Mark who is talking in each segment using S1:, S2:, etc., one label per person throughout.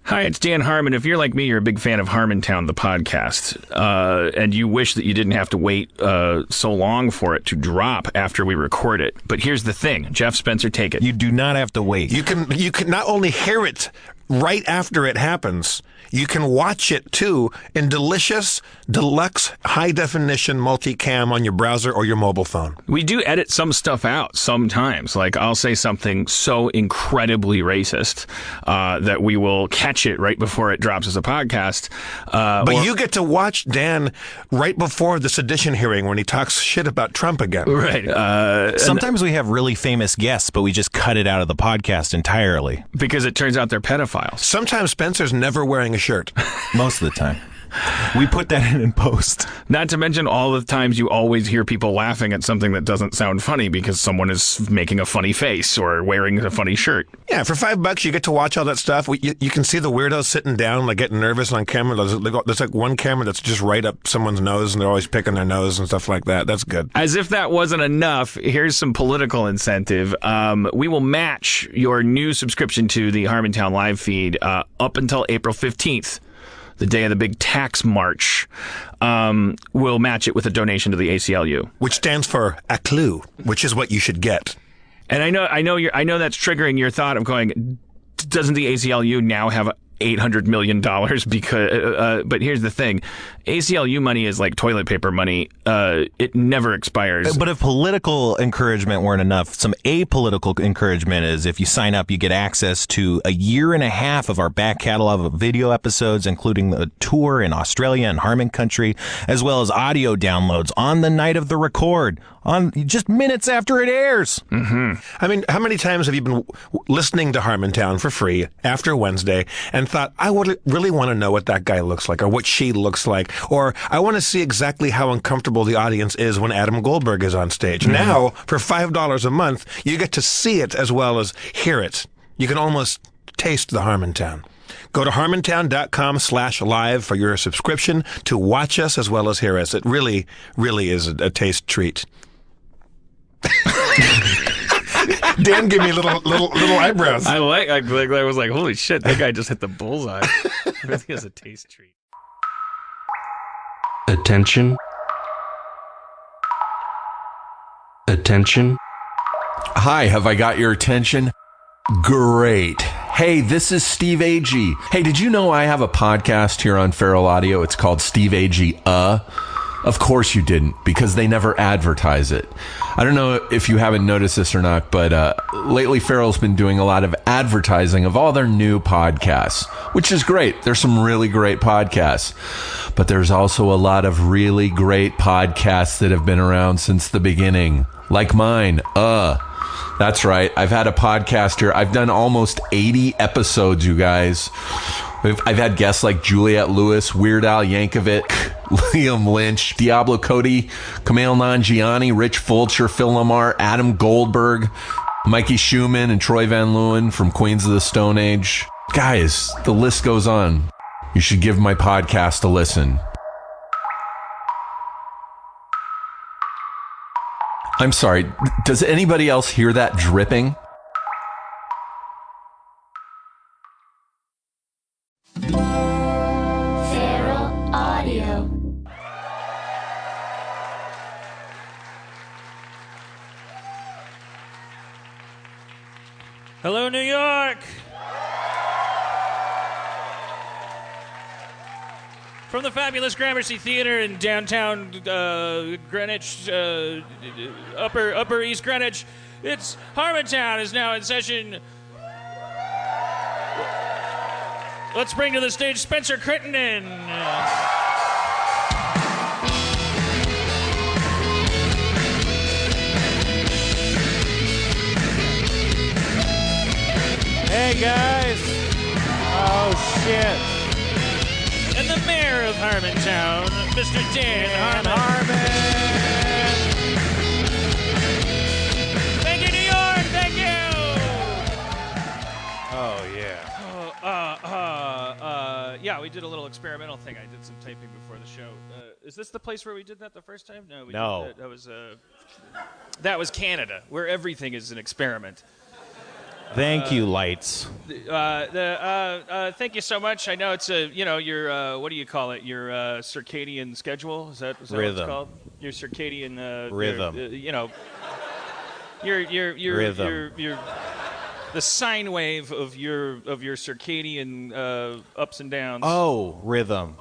S1: Hi, it's Dan Harmon. If you're like me, you're a big fan of Harmontown, the podcast, and you wish that you didn't have to wait so long for it to drop after we record it. But here's the thing. Jeff Spencer, take it.
S2: You do not have to wait.
S3: You can not only hear it right after it happens, you can watch it too in delicious, deluxe, high-definition multicam on your browser or your mobile phone.
S1: We do edit some stuff out sometimes. Like, I'll say something so incredibly racist that we will catch it right before it drops as a podcast.
S3: But you get to watch Dan right before the sedition hearing when he talks shit about Trump again.
S1: Right.
S2: Sometimes we have really famous guests, but we just cut it out of the podcast entirely.
S1: Because it turns out they're pedophiles.
S3: Sometimes Spencer's never wearing a shirt.
S2: Most of the time. We put that in post.
S1: Not to mention all the times you always hear people laughing at something that doesn't sound funny because someone is making a funny face or wearing a funny shirt.
S3: Yeah, for $5 you get to watch all that stuff. You can see the weirdos sitting down, like getting nervous on camera. There's like one camera that's just right up someone's nose, and they're always picking their nose and stuff like that. That's good.
S1: As if that wasn't enough, here's some political incentive. We will match your new subscription to the Harmontown live feed up until April 15th. The day of the big tax march, we'll match it with a donation to the ACLU,
S3: which stands for ACLU, which is what you should get.
S1: And I know that's triggering your thought of going, doesn't the ACLU now have $800 million? Because, but here's the thing. ACLU money is like toilet paper money. It never expires.
S2: But if political encouragement weren't enough, some apolitical encouragement is if you sign up, you get access to a year and a half of our back catalog of video episodes, including the tour in Australia and Harmon Country, as well as audio downloads on the night of the record, on just minutes after it airs.
S1: Mm-hmm.
S3: I mean, how many times have you been listening to Harmontown for free after Wednesday and thought, I would really want to know what that guy looks like or what she looks like, or I want to see exactly how uncomfortable the audience is when Adam Goldberg is on stage. Mm-hmm. Now, for $5 a month, you get to see it as well as hear it. You can almost taste the Harmontown. Go to harmontown.com/live for your subscription to watch us as well as hear us. It really, really is a taste treat. Dan gave me little eyebrows.
S1: I was like, holy shit, that guy just hit the bullseye. I think he has a taste treat.
S4: Attention. Attention.
S5: Hi, have I got your attention? Great. Hey, this is Steve Agee. Hey, did you know I have a podcast here on Feral Audio? It's called Steve Agee. Of course you didn't, because they never advertise it. I don't know if you haven't noticed this or not, but lately Feral's been doing a lot of advertising of all their new podcasts, which is great. There's some really great podcasts. But there's also a lot of really great podcasts that have been around since the beginning, like mine. That's right. I've had a podcast here. I've done almost 80 episodes, you guys. I've had guests like Juliette Lewis, Weird Al Yankovic, Liam Lynch, Diablo Cody, Kumail Nanjiani, Rich Fulcher, Phil Lamar, Adam Goldberg, Mikey Schumann, and Troy Van Leeuwen from Queens of the Stone Age. Guys, the list goes on. You should give my podcast a listen. I'm sorry, does anybody else hear that dripping?
S6: Feral Audio.
S7: Hello, New York! From the fabulous Gramercy Theater in downtown Greenwich, Upper East Greenwich, it's Harmontown is now in session. Let's bring to the stage Spencer Crittenden.
S8: Hey guys! Oh shit!
S7: And the mayor of Harmontown, Mr. Dan Harmon. Thank you, New York! Thank you!
S8: Oh yeah.
S7: Yeah, we did a little experimental thing. I did some taping before the show. Is this the place where we did that the first time? No. That was Canada, where everything is an experiment.
S8: Thank you, lights.
S7: Thank you so much. I know it's your what do you call it? Your circadian schedule. Is that what it's called? Your circadian
S8: rhythm.
S7: Your
S8: rhythm.
S7: Your the sine wave of your circadian ups and downs.
S8: Oh, rhythm.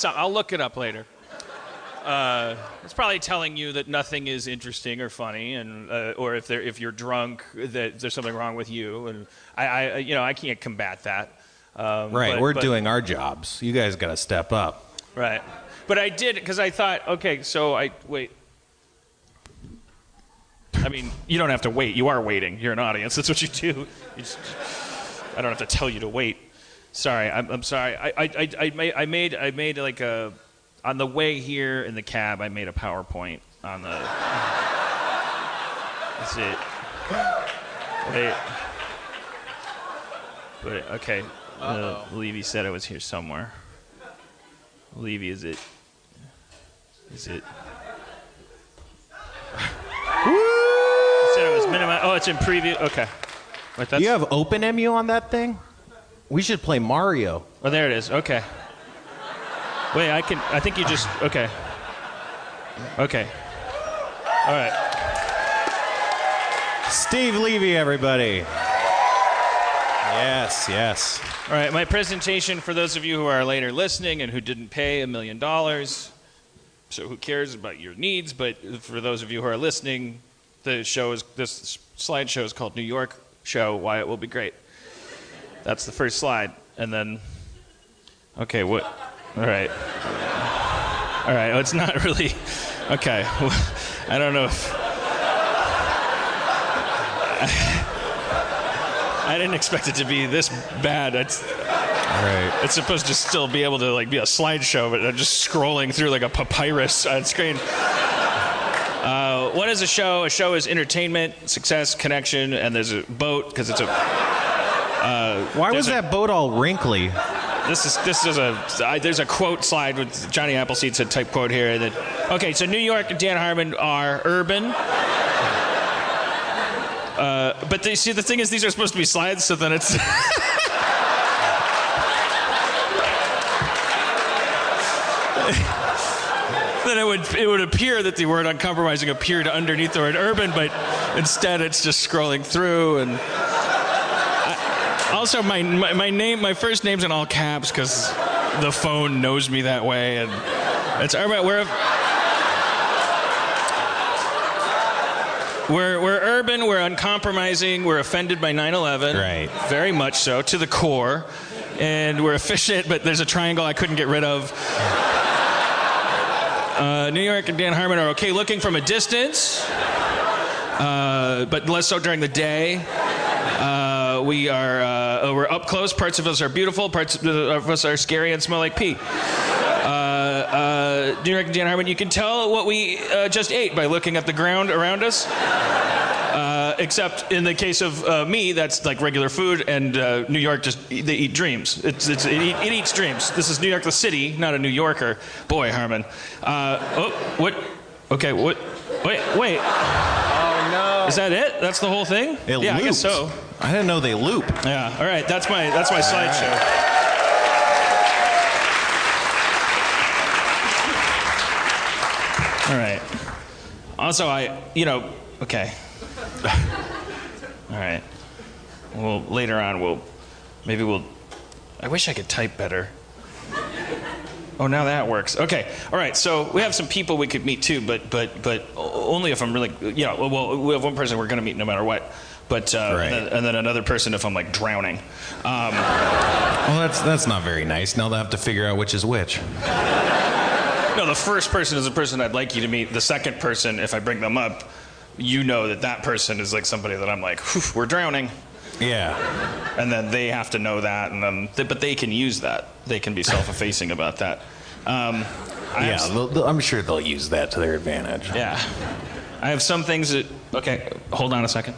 S7: I'll look it up later. It's probably telling you that nothing is interesting or funny, and or if you're drunk, that there's something wrong with you, and I can't combat that.
S8: Right, we're doing our jobs. You guys got to step up.
S7: Right, but I did because I thought, okay, so wait. I mean, you don't have to wait. You are waiting. You're an audience. That's what you do. I don't have to tell you to wait. Sorry, I'm sorry. I made like a. On the way here in the cab, I made a PowerPoint on the. That's it. Wait. Okay. Levy said I was here somewhere. Levy, is it? He said it was minimum. Oh, it's in preview. Okay. Wait,
S8: Do you have OpenMU on that thing? We should play Mario.
S7: Oh, there it is. Okay. Wait, I think you just. Okay. Okay. All right.
S8: Steve Levy, everybody. Yes.
S7: All right, my presentation for those of you who are later listening and who didn't pay $1 million. So who cares about your needs? But for those of you who are listening, this slideshow is called New York Show, Why It Will Be Great. That's the first slide. And then, okay, what? All right. Oh, it's not really, okay. I don't know if, I didn't expect it to be this bad. It's supposed to still be able to like be a slideshow, but I'm just scrolling through like a papyrus on screen. What is a show? A show is entertainment, success, connection, and there's a boat because it's a.
S8: Why was that boat all wrinkly?
S7: There's a quote slide with Johnny Appleseed's a type quote here. Okay, so New York and Dan Harmon are urban. But the thing is, these are supposed to be slides, so then it's. Then it would appear that the word uncompromising appeared underneath the word urban, but instead it's just scrolling through and. Also, my first name's in all caps because the phone knows me that way, and it's urban. We're urban. We're uncompromising. We're offended by 9/11.
S8: Right.
S7: Very much so, to the core, and we're efficient. But there's a triangle I couldn't get rid of. New York and Dan Harmon are okay looking from a distance, but less so during the day. We're up close. Parts of us are beautiful. Parts of us are scary and smell like pee. New York and Dan Harmon, you can tell what we just ate by looking at the ground around us. Except in the case of me, that's like regular food, and New York they eat dreams. It eats dreams. This is New York, the city, not a New Yorker. Boy, Harmon. What? Okay, what? Wait.
S8: Oh no!
S7: Is that it? That's the whole thing?
S8: It
S7: yeah,
S8: loops.
S7: I guess so.
S8: I didn't know they loop.
S7: Yeah. All right. That's my slideshow. All right. Also, okay. All right. Well, later on, I wish I could type better. Oh, now that works. Okay. All right. So we have some people we could meet too, but only if I'm really, well, we have one person we're going to meet no matter what. But
S8: right.
S7: and then another person if I'm like drowning.
S8: Well, that's not very nice. Now they'll have to figure out which is which.
S7: No, the first person is the person I'd like you to meet. The second person, if I bring them up, you know that person is like somebody that I'm like, we're drowning.
S8: Yeah.
S7: And then they have to know that, and then but they can use that. They can be self-effacing about that.
S8: I'm sure they'll use that to their advantage.
S7: Yeah. I have some things that. Okay, hold on a second.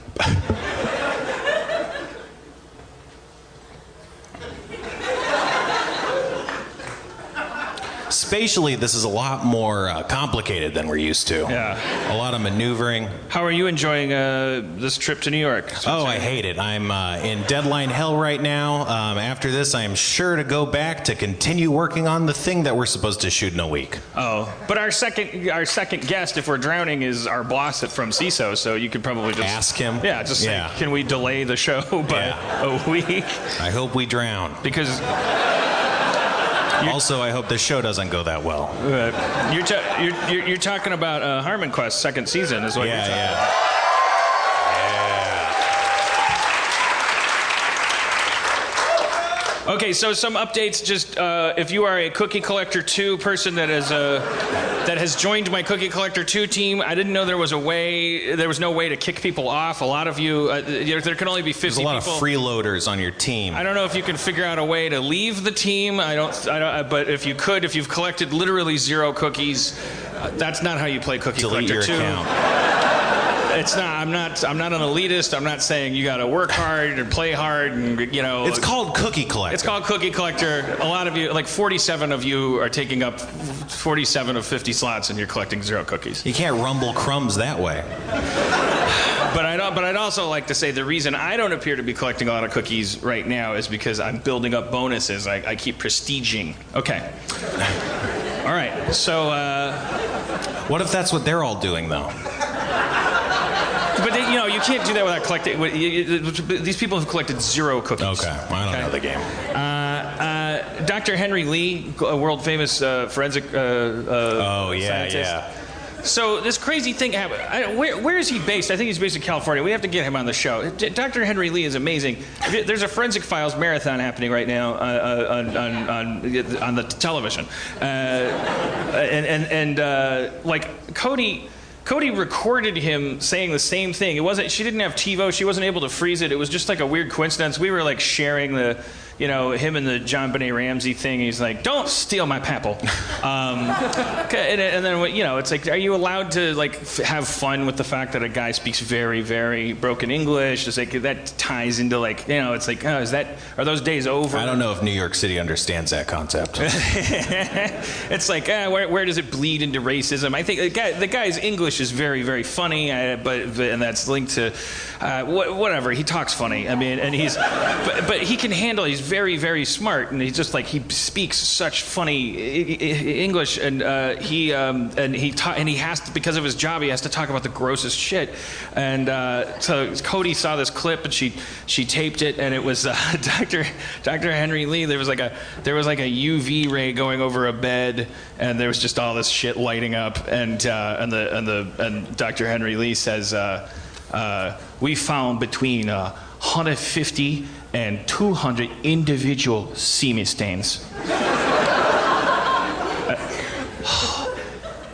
S8: spatially, this is a lot more complicated than we're used to.
S7: Yeah.
S8: A lot of maneuvering.
S7: How are you enjoying this trip to New York?
S8: Oh, I hate it. I'm in deadline hell right now. After this, I am sure to go back to continue working on the thing that we're supposed to shoot in a week.
S7: Oh, but our second guest, if we're drowning, is our boss from CISO, so you could probably just
S8: ask him.
S7: Yeah, just say, can we delay the show by a week?
S8: I hope we drown.
S7: Because
S8: also, I hope the show doesn't go that well.
S7: You're talking about Harmon Quest second season, is what you're talking about. Okay, so some updates. Just if you are a Cookie Collector 2 person that has joined my Cookie Collector 2 team, I didn't know there was no way to kick people off. A lot of you, there can only be 50 people.
S8: There's a lot of freeloaders on your team.
S7: I don't know if you can figure out a way to leave the team. I don't. But if you could, if you've collected literally 0 cookies, that's not how you play Cookie
S8: Delete
S7: Collector 2.
S8: Your account.
S7: It's not. I'm not an elitist. I'm not saying you got to work hard and play hard and
S8: It's called Cookie Collector.
S7: It's called Cookie Collector. A lot of you, like 47 of you, are taking up 47 of 50 slots, and you're collecting 0 cookies.
S8: You can't rumble crumbs that way.
S7: But I'd also like to say the reason I don't appear to be collecting a lot of cookies right now is because I'm building up bonuses. I keep prestiging. Okay. All right. So.
S8: What if that's what they're all doing, though?
S7: But you can't do that without collecting. These people have collected 0 cookies.
S8: Okay, I don't know the game.
S7: Dr. Henry Lee, a world famous forensic scientist.
S8: Yeah.
S7: So this crazy thing happened. Where is he based? I think he's based in California. We have to get him on the show. Dr. Henry Lee is amazing. There's a Forensic Files marathon happening right now on the television, like Cody recorded him saying the same thing. She didn't have TiVo. She wasn't able to freeze it. It was just like a weird coincidence. We were like sharing him and the John Benet Ramsey thing. He's like, "Don't steal my papple." And then it's like, are you allowed to have fun with the fact that a guy speaks very, very broken English? It's like that ties into it's like, are those days over?
S8: I don't know if New York City understands that concept.
S7: It's like, where does it bleed into racism? I think the guy's English is very, very funny, and that's linked to whatever. He talks funny. I mean, and but he can handle. He's very, very smart, and he's just he speaks such funny English, and he has to, because of his job, he has to talk about the grossest shit. And so Cody saw this clip, and she taped it, and it was Dr. Henry Lee. There was like a UV ray going over a bed, and there was just all this shit lighting up, and Dr. Henry Lee says, we found between 150 and 200 individual semen stains.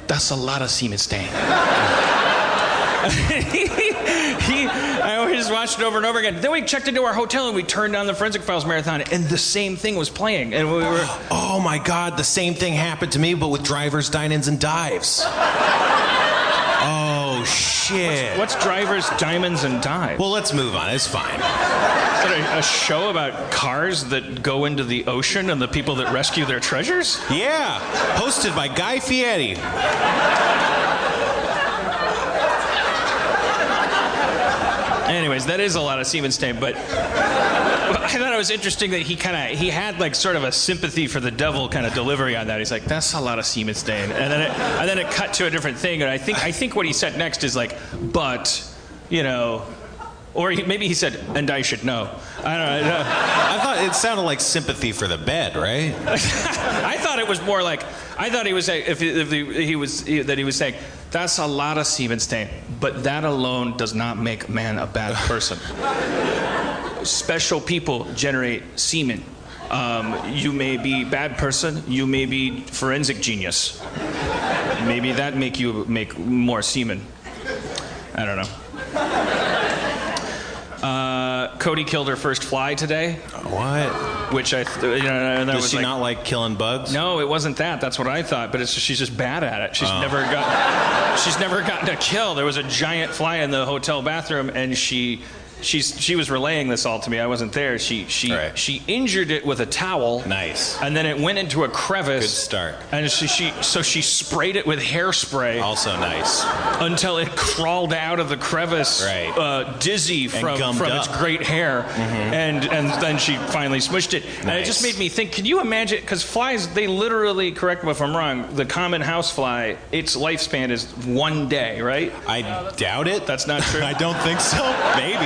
S7: That's a lot of semen stain. I just watched it over and over again. Then we checked into our hotel and we turned on the Forensic Files marathon, and the same thing was playing. And we were,
S8: oh my God, the same thing happened to me, but with drivers, dine-ins, and dives. Oh shit.
S7: What's drivers, diamonds, and dives?
S8: Well, let's move on. It's fine.
S7: Is that a show about cars that go into the ocean and the people that rescue their treasures?
S8: Yeah, hosted by Guy Fieri.
S7: Anyways, that is a lot of semen stain, but I thought it was interesting that he had sort of a sympathy for the devil kind of delivery on that. He's like, that's a lot of semen stain, and then it cut to a different thing, and I think what he said next is but or maybe he said, and I should know. I don't know.
S8: I thought it sounded like sympathy for the bed, right?
S7: I thought it was more like, I thought he was saying, he was saying, that's a lot of semen stain, but that alone does not make man a bad person. Special people generate semen. You may be bad person, you may be forensic genius. Maybe that make more semen. I don't know. Cody killed her first fly today.
S8: What?
S7: Which
S8: Does she not like killing bugs?
S7: No, it wasn't that. That's what I thought. But she's just bad at it. She's never gotten a kill. There was a giant fly in the hotel bathroom, and she she was relaying this all to me. I wasn't there. She injured it with a towel.
S8: Nice.
S7: And then it went into a crevice.
S8: Good start.
S7: And she sprayed it with hairspray.
S8: Also nice.
S7: Until it crawled out of the crevice, dizzy from its great hair, and then she finally smushed it. Nice. And it just made me think. Can you imagine? Because flies, they literally, correct me if I'm wrong, the common housefly, its lifespan is 1 day, right?
S8: I doubt it.
S7: That's not true.
S8: I don't think so. Maybe.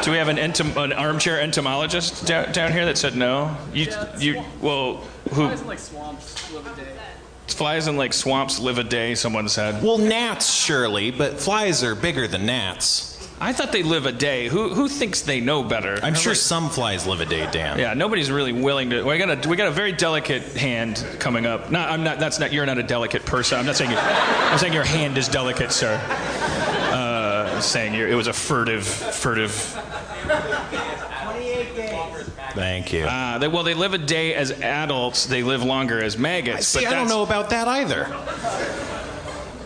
S7: Do we have an armchair entomologist down here that said no? Who?
S9: Flies in like swamps live a day.
S7: Flies in like swamps live a day, someone said.
S8: Well, gnats surely, but flies are bigger than gnats.
S7: I thought they live a day. Who thinks they know better?
S8: I'm sure some flies live a day, Dan.
S7: Yeah, nobody's really willing to. We got a very delicate hand coming up. No, I'm not. That's not. You're not a delicate person. I'm not saying. I'm saying your hand is delicate, sir. I'm saying it was a furtive.
S9: 28 days.
S8: Thank you.
S7: They live a day as adults. They live longer as maggots.
S8: See, I don't know about that either.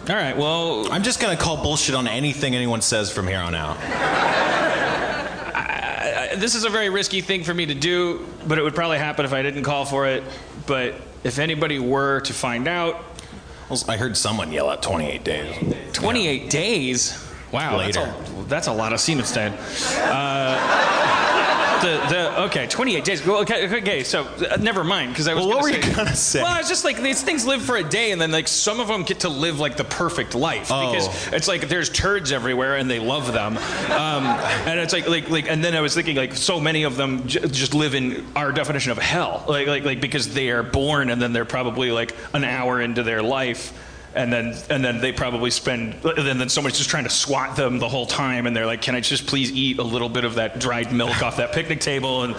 S7: All right, well...
S8: I'm just going to call bullshit on anything anyone says from here on out.
S7: This is a very risky thing for me to do, but it would probably happen if I didn't call for it. But if anybody were to find out...
S8: Well, I heard someone yell at 28 days.
S7: 28 days? Wow, that's a lot of Siemensstein. Okay, 28 days. Well, okay, so never mind, because I was.
S8: Well, what were you gonna say?
S7: Well, I was just like, these things live for a day, and then like some of them get to live like the perfect life because it's like there's turds everywhere, and they love them, and it's like, and then I was thinking like so many of them just live in our definition of hell, like because they are born, and then they're probably like an hour into their life. And then they probably spend, and then someone's just trying to swat them the whole time, and they're like, "Can I just please eat a little bit of that dried milk off that picnic table?" And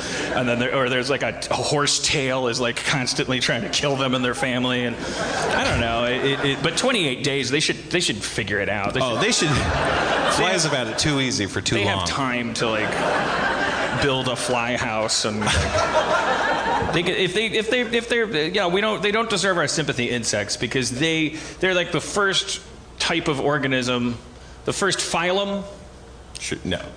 S7: then there's like a horse tail is like constantly trying to kill them and their family, and I don't know. But 28 days, they should figure it out.
S8: They should. Flies have had it too easy for too long.
S7: They have time to like build a fly house and. They don't deserve our sympathy, insects, because they're like the first type of organism, the first phylum.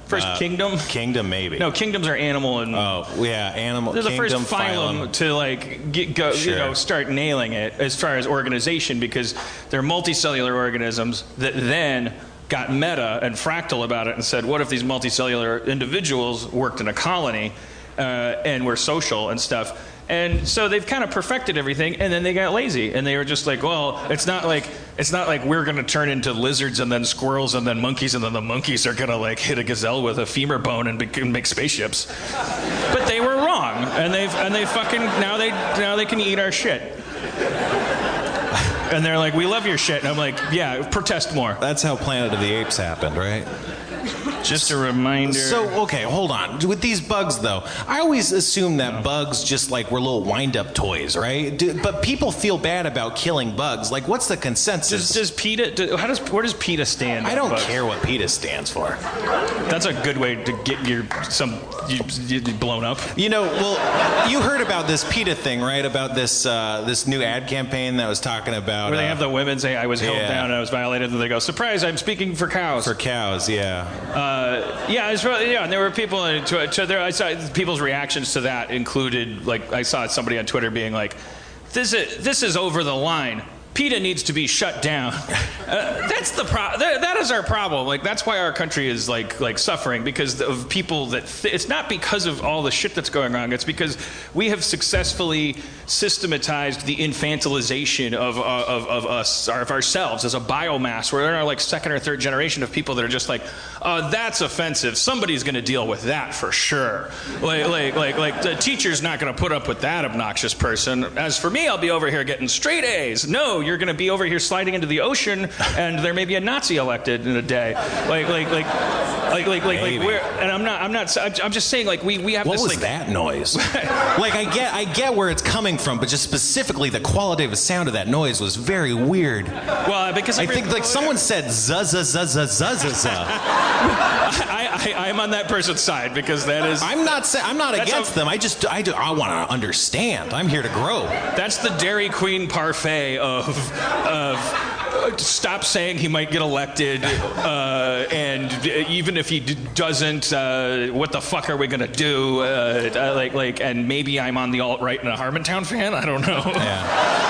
S7: First kingdom.
S8: Kingdom, maybe.
S7: No, kingdoms are animal and.
S8: Oh yeah, animal.
S7: They're the
S8: kingdom,
S7: first phylum to like start nailing it as far as organization, because they're multicellular organisms that then got meta and fractal about it and said, what if these multicellular individuals worked in a colony? And were social and stuff, and so they've kind of perfected everything, and then they got lazy, and they were just like, well, it's not like we're going to turn into lizards and then squirrels and then monkeys, and then the monkeys are going to like hit a gazelle with a femur bone and make spaceships. But they were wrong, and they fucking now they can eat our shit. And they're like, we love your shit, and I'm like, yeah, protest more.
S8: That's how Planet of the Apes happened, right?
S7: Just a reminder.
S8: So, okay, hold on. With these bugs, though, I always assume that bugs just like were little wind-up toys, right? But people feel bad about killing bugs. Like, what's the consensus?
S7: Does PETA? Where does PETA stand?
S8: I don't care what PETA stands for.
S7: That's a good way to get you blown up.
S8: You know, well, you heard about this PETA thing, right? About this new ad campaign that was talking about
S7: where they have the women say, "I was held down and I was violated," and they go, "Surprise! I'm speaking for cows."
S8: For cows, yeah.
S7: And there were people on Twitter. I saw people's reactions to that included, like, I saw somebody on Twitter being like, "This is over the line. PETA needs to be shut down." That's the that is our problem. Like, that's why our country is like suffering, because of people that it's not because of all the shit that's going on. It's because we have successfully systematized the infantilization of us, of ourselves as a biomass. We're in our like second or third generation of people that are just like, that's offensive. Somebody's going to deal with that for sure. Like the teacher's not going to put up with that obnoxious person. As for me, I'll be over here getting straight A's. No, you're going to be over here sliding into the ocean, and there may be a Nazi elected in a day. I'm just saying, like, we have
S8: what
S7: this.
S8: What was
S7: like,
S8: that noise? Like, I get where it's coming from, but just specifically the qualitative sound of that noise was very weird.
S7: Well, because
S8: I think like someone said za.
S7: I'm on that person's side, because that is.
S8: I'm not against them. I want to understand. I'm here to grow.
S7: That's the Dairy Queen parfait of stop saying he might get elected, and even if he doesn't, what the fuck are we gonna do? And maybe I'm on the alt-right and a Harmontown fan. I don't know.
S8: Yeah.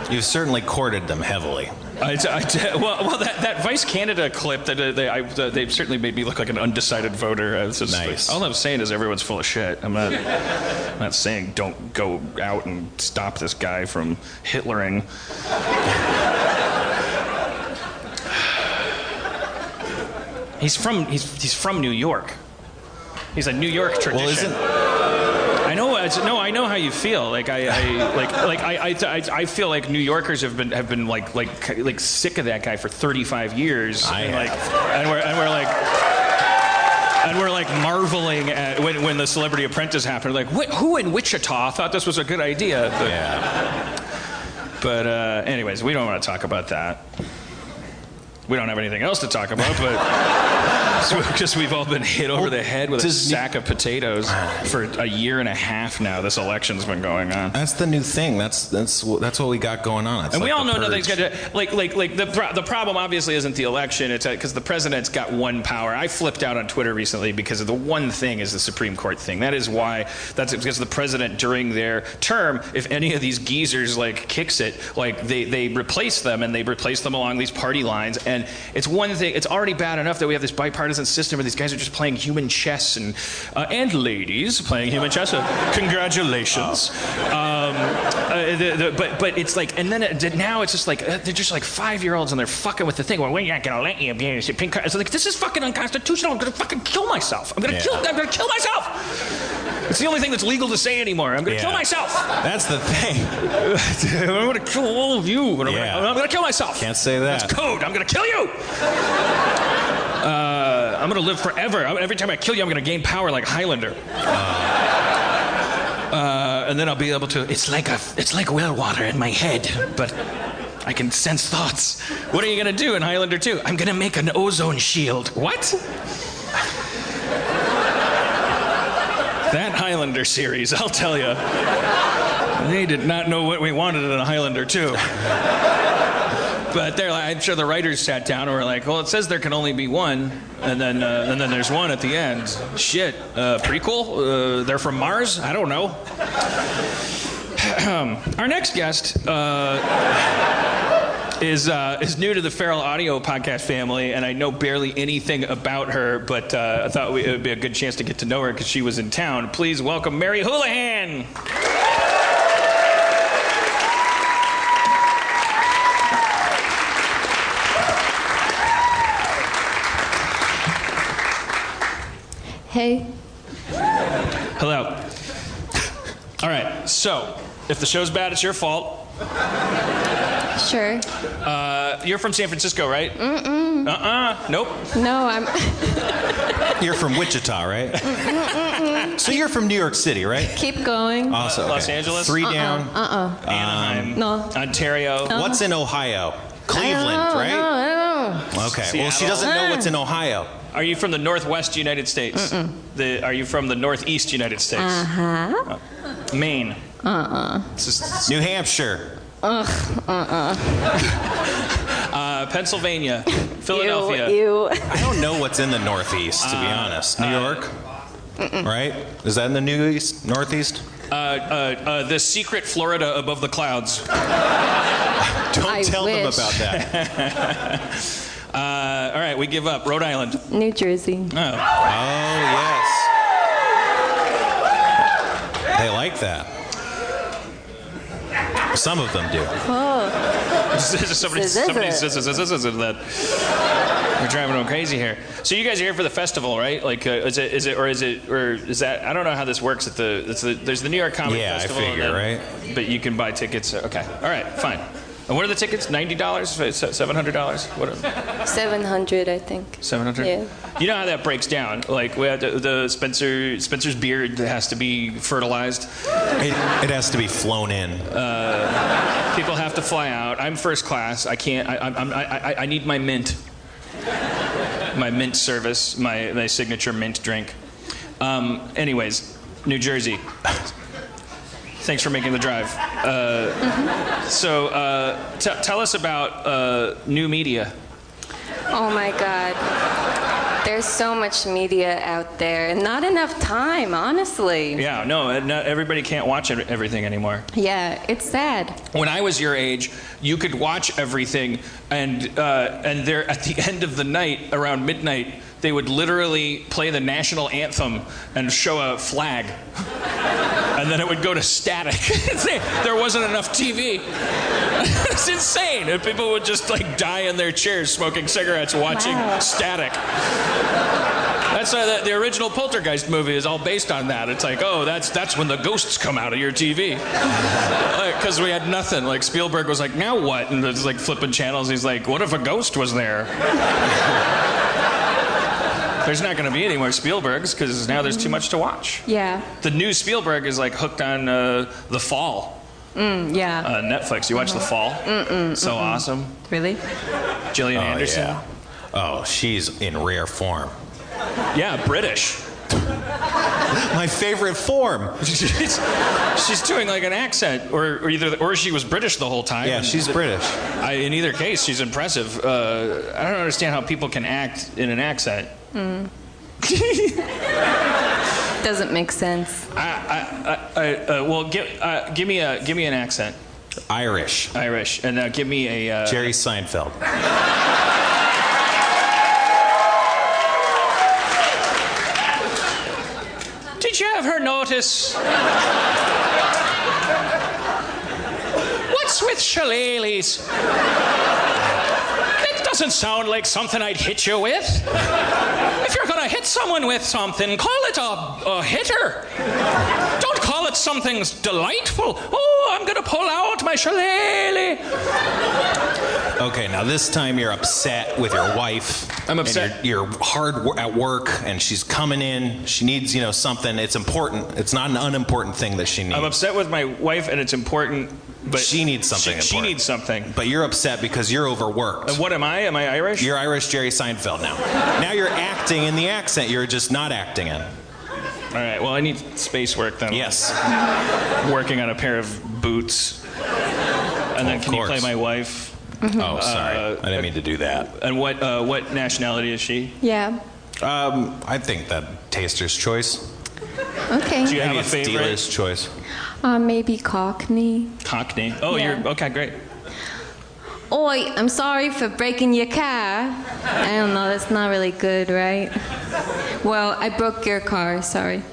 S8: You've certainly courted them heavily.
S7: Well, that Vice Canada clip they certainly made me look like an undecided voter.
S8: Nice.
S7: All I'm saying is everyone's full of shit. I'm not saying don't go out and stop this guy from Hitlering. He's from New York. He's a New York tradition. I know how you feel. I feel like New Yorkers have been like sick of that guy for 35 years. And we're like marveling at when the Celebrity Apprentice happened. Like, who in Wichita thought this was a good idea? But anyways, we don't want to talk about that. We don't have anything else to talk about, but because we've all been hit over the head with a sack of potatoes for a year and a half now. This election's been going on.
S8: That's the new thing. That's what we got going on. It's
S7: and
S8: like
S7: we all know
S8: purge.
S7: nothing's going to the problem obviously isn't the election. It's because the president's got one power. I flipped out on Twitter recently because of the one thing is the Supreme Court thing. That's because the president during their term, if any of these geezers kicks it, they replace them, and they replace them along these party lines. And it's one thing. It's already bad enough that we have this bipartisan system where these guys are just playing human chess and ladies playing human chess. Congratulations. But it's like, and then now it's just like they're just like 5-year-olds and they're fucking with the thing. Well, we're not gonna let you abuse your pink card. It's like, this is fucking unconstitutional. I'm gonna fucking kill myself. I'm gonna kill myself. It's the only thing that's legal to say anymore. I'm gonna kill myself.
S8: That's the thing.
S7: I'm gonna kill all of you. I'm gonna kill myself.
S8: Can't say that.
S7: That's code. I'm gonna kill you. I'm gonna live forever. Every time I kill you, I'm gonna gain power like Highlander. And then I'll be able to. It's like well water in my head, but I can sense thoughts. What are you gonna do in Highlander 2? I'm gonna make an ozone shield. What? That Highlander series, I'll tell you. They did not know what we wanted in a Highlander 2. But I'm sure the writers sat down and were like, well, it says there can only be one, and then there's one at the end. Shit, prequel? They're from Mars? I don't know. Our next guest is new to the Feral Audio podcast family, and I know barely anything about her, but I thought it would be a good chance to get to know her because she was in town. Please welcome Mary Houlihan.
S10: Hey.
S7: Hello. All right, so if the show's bad, it's your fault.
S10: Sure.
S7: You're from San Francisco, right? Nope.
S10: No, I'm...
S8: You're from Wichita, right? So you're from New York City, right?
S10: Keep going.
S8: Awesome.
S7: Los Angeles?
S8: 3 down.
S7: Anaheim.
S10: No.
S7: Ontario.
S8: What's in Ohio? Cleveland, right?
S10: I don't know.
S8: Okay.
S7: Seattle.
S8: Well, she doesn't know what's in Ohio.
S7: Are you from the Northwest United States? Are you from the Northeast United States?
S10: Uh-huh.
S7: Maine.
S8: New Hampshire.
S7: Pennsylvania. Philadelphia.
S10: Ew.
S8: I don't know what's in the Northeast, to be honest. New York? Right? Is that in the Northeast?
S7: The secret Florida above the clouds.
S8: Don't tell them about that.
S7: All right, we give up. Rhode Island.
S10: New Jersey.
S8: Oh, yes. They like that. Some of them do.
S10: Oh.
S7: Somebody says that. We're driving them crazy here. So you guys are here for the festival, right? Is that? I don't know how this works at there's the New York Comedy Festival.
S8: Yeah, I figure, right?
S7: But you can buy tickets. Okay. All right. Fine. And what are the tickets? $90? $700? What?
S10: $700, I think.
S7: $700?
S10: Yeah.
S7: You know how that breaks down? Like we have the Spencer's beard has to be fertilized.
S8: It has to be flown in.
S7: People have to fly out. I'm first class. I can't. I need my mint. My mint service. My signature mint drink. Anyways, New Jersey. Thanks for making the drive. So tell us about new media.
S10: Oh my God. There's so much media out there and not enough time, honestly.
S7: Yeah, no, not everybody can't watch everything anymore.
S10: Yeah, it's sad.
S7: When I was your age, you could watch everything, and there at the end of the night, around midnight, they would literally play the national anthem and show a flag. And then it would go to static. There wasn't enough TV. It's insane. And people would just like die in their chairs smoking cigarettes watching static. That's the original Poltergeist movie is all based on that. It's like, oh, that's when the ghosts come out of your TV. Because we had nothing. Like Spielberg was like, now what? And it's like flipping channels. He's like, what if a ghost was there? There's not going to be any more Spielbergs because now there's too much to watch.
S10: Yeah.
S7: The new Spielberg is like hooked on The Fall.
S10: Yeah.
S7: Netflix. You watch The Fall? So awesome.
S10: Really?
S7: Gillian Anderson.
S8: Yeah. Oh, she's in rare form.
S7: Yeah, British.
S8: My favorite form.
S7: She's doing like an accent, or she was British the whole time.
S8: Yeah, she's British.
S7: In either case, she's impressive. I don't understand how people can act in an accent.
S10: Doesn't make sense.
S7: Well, give me an accent.
S8: Irish.
S7: And now give me a
S8: Jerry Seinfeld.
S7: Did you ever notice what's with shillelaghs? It doesn't sound like something I'd hit you with. If you're gonna hit someone with something, call it a hitter. Don't call it something delightful. Oh, I'm gonna pull out my shillelagh.
S8: Okay, now this time you're upset with your wife.
S7: I'm upset.
S8: And you're hard at work, and she's coming in. She needs, something. It's important. It's not an unimportant thing that she needs.
S7: I'm upset with my wife, and it's important, but
S8: she needs something.
S7: She needs something.
S8: But you're upset because you're overworked.
S7: And what am I? Am I Irish?
S8: You're Irish Jerry Seinfeld now. Now you're acting in the accent you're just not acting in.
S7: All right. Well, I need space work then.
S8: Yes.
S7: Working on a pair of boots, and then can you play my wife?
S8: Oh, sorry. I didn't mean to do that.
S7: And what nationality is she?
S10: Yeah.
S8: I think that Taster's choice.
S10: Okay.
S7: Do you have a favorite?
S8: Dealer's choice.
S10: Maybe Cockney.
S7: Cockney. Oh,
S10: Yeah.
S7: you're okay. Great.
S10: Oi, I'm sorry for breaking your car. I don't know, that's not really good, right? Well, I broke your car, sorry.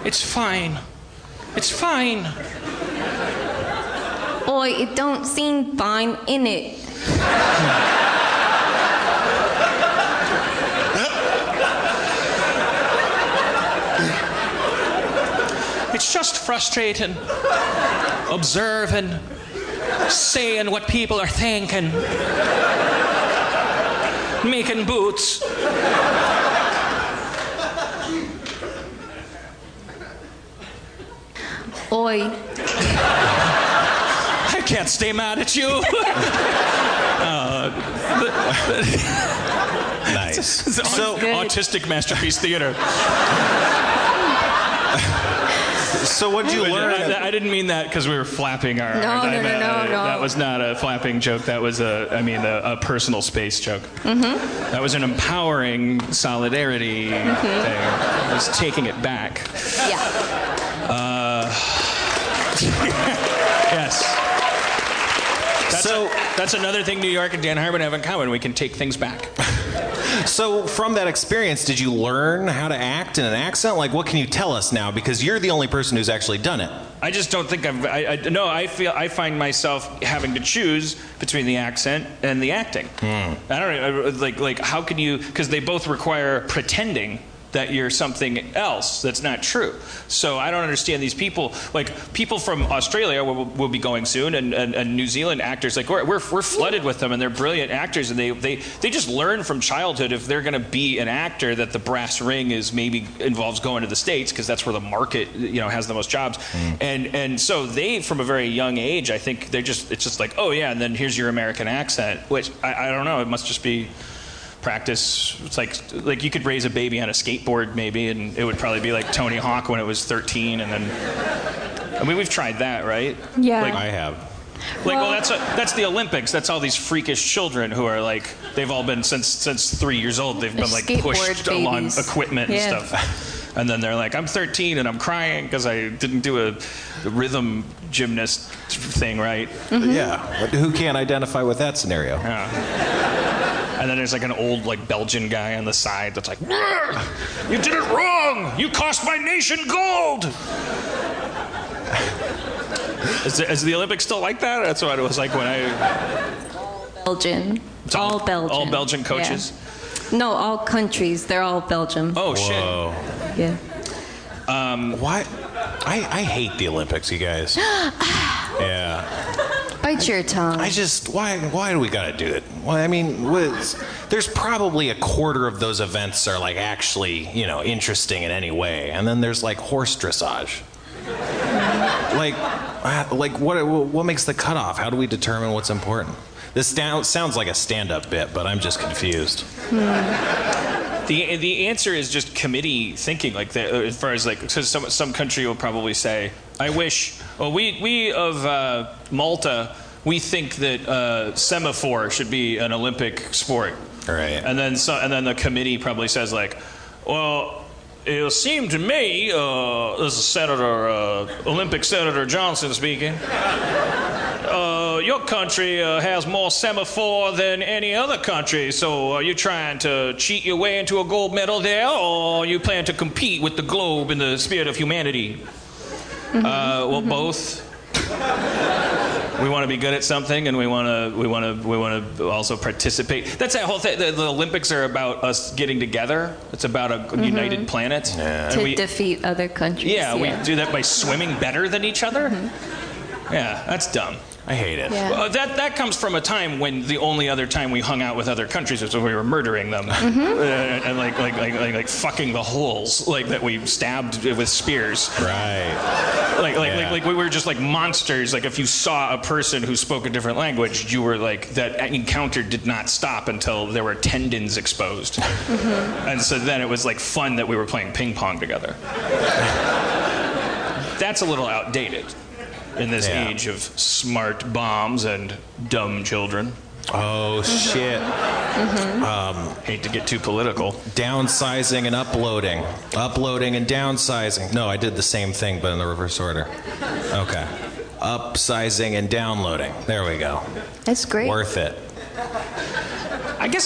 S7: It's fine. It's fine.
S10: Oi, it don't seem fine, innit?
S7: It's just frustrating. Observing, saying what people are thinking, making boots.
S10: Oi.
S7: I can't stay mad at you.
S8: Nice.
S7: So autistic masterpiece theater.
S8: So what did you learn?
S7: I didn't mean that because we were flapping our.
S10: No.
S7: That was not a flapping joke. That was a personal space joke.
S10: Mm-hmm.
S7: That was an empowering solidarity thing. I was taking it back.
S10: Yeah.
S7: Yes. That's another thing New York and Dan Harmon have in common. We can take things back.
S8: So from that experience, did you learn how to act in an accent? Like, what can you tell us now? Because you're the only person who's actually done it.
S7: I just don't think I find myself having to choose between the accent and the acting. I don't know, like how can you, because they both require pretending that you're something else that's not true. So I don't understand these people. Like people from Australia will be going soon, and New Zealand actors. Like we're flooded with them, and they're brilliant actors, and they just learn from childhood if they're going to be an actor that the brass ring is maybe involves going to the States because that's where the market has the most jobs, and so they from a very young age I think it's just like, oh yeah, and then here's your American accent, which I don't know, it must just be practice. It's like you could raise a baby on a skateboard maybe, and it would probably be like Tony Hawk when it was 13, and then I mean we've tried that, right?
S10: Yeah.
S7: Like,
S8: I have.
S7: Like, well, that's the Olympics. That's all these freakish children who are like, they've all been since 3 years old. They've been like pushed along equipment and stuff. And then they're like, I'm 13 and I'm crying because I didn't do a rhythm gymnast thing right.
S8: Yeah, but who can't identify with that scenario?
S7: Yeah. And then there's like an old like Belgian guy on the side that's like, you did it wrong. You cost my nation gold. Is the Olympics still like that? That's what it was like when I...
S10: Belgian. All Belgian.
S7: All Belgian coaches?
S10: Yeah. No, all countries. They're all Belgium.
S7: Oh, shit.
S10: Yeah.
S8: Why? I hate the Olympics, you guys. Yeah.
S10: Bite your tongue.
S8: Why do we gotta do it? Well, I mean, there's probably a quarter of those events are like actually, interesting in any way. And then there's like horse dressage. Like what makes the cutoff? How do we determine what's important? This sounds like a stand-up bit, but I'm just confused.
S7: The answer is just committee thinking, like as far as like, because some country will probably say, I wish. Well, we of Malta, we think that semaphore should be an Olympic sport.
S8: Right.
S7: And then the committee probably says like, well, it seemed to me, this is Olympic Senator Johnson speaking. Your country has more semaphore than any other country, so are you trying to cheat your way into a gold medal there, or you plan to compete with the globe in the spirit of humanity? Well, both. We want to be good at something, and we want to also participate. That's that whole thing. The Olympics are about us getting together. It's about a united planet.
S10: Yeah. To defeat other countries.
S7: Yeah, we do that by swimming better than each other. Yeah, that's dumb.
S8: I hate it.
S10: Yeah.
S7: That comes from a time when the only other time we hung out with other countries was when we were murdering them and like fucking the holes like that we stabbed with spears.
S8: Right.
S7: Like we were just like monsters. Like if you saw a person who spoke a different language, you were like, that encounter did not stop until there were tendons exposed. And so then it was like fun that we were playing ping pong together. That's a little outdated in this age of smart bombs and dumb children.
S8: Oh, shit.
S7: Hate to get too political.
S8: Downsizing and uploading. Uploading and downsizing. No, I did the same thing, but in the reverse order. Okay. Upsizing and downloading. There we go.
S10: That's great.
S8: Worth it.
S7: I guess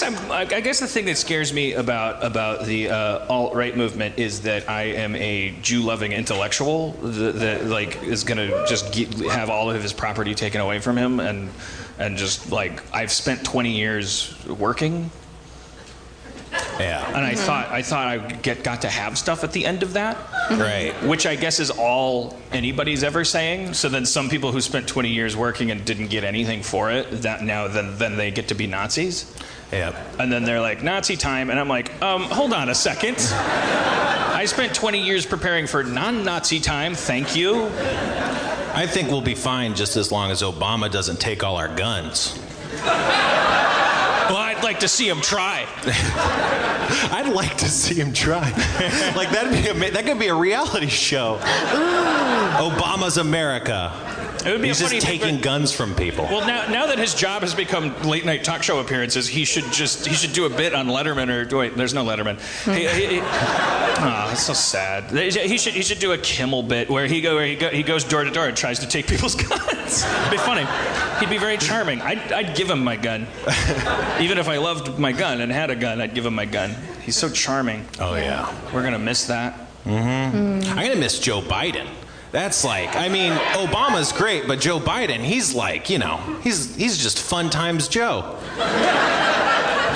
S7: the thing that scares me about the alt-right movement is that I am a Jew-loving intellectual that like is gonna just have all of his property taken away from him, and just like I've spent 20 years working.
S8: Yeah.
S7: And I thought I got to have stuff at the end of that.
S8: Right.
S7: Which I guess is all anybody's ever saying. So then some people who spent 20 years working and didn't get anything for it, that now then they get to be Nazis.
S8: Yeah.
S7: And then they're like, Nazi time. And I'm like, hold on a second. I spent 20 years preparing for non-Nazi time. Thank you.
S8: I think we'll be fine just as long as Obama doesn't take all our guns.
S7: Well, I'd like to see him try.
S8: I'd like to see him try. Like that could be a reality show. Ooh. Obama's America.
S7: It would be
S8: He's just taking guns from people.
S7: Well, now that his job has become late night talk show appearances, he should do a bit on Letterman or wait, there's no Letterman. That's so sad. He should do a Kimmel bit where he goes door to door and tries to take people's guns. It'd be funny. He'd be very charming. I'd give him my gun. Even if I loved my gun and had a gun, I'd give him my gun. He's so charming.
S8: Oh yeah.
S7: We're gonna miss that.
S8: I'm gonna miss Joe Biden. That's like, I mean, Obama's great, but Joe Biden, he's like, he's just fun times Joe.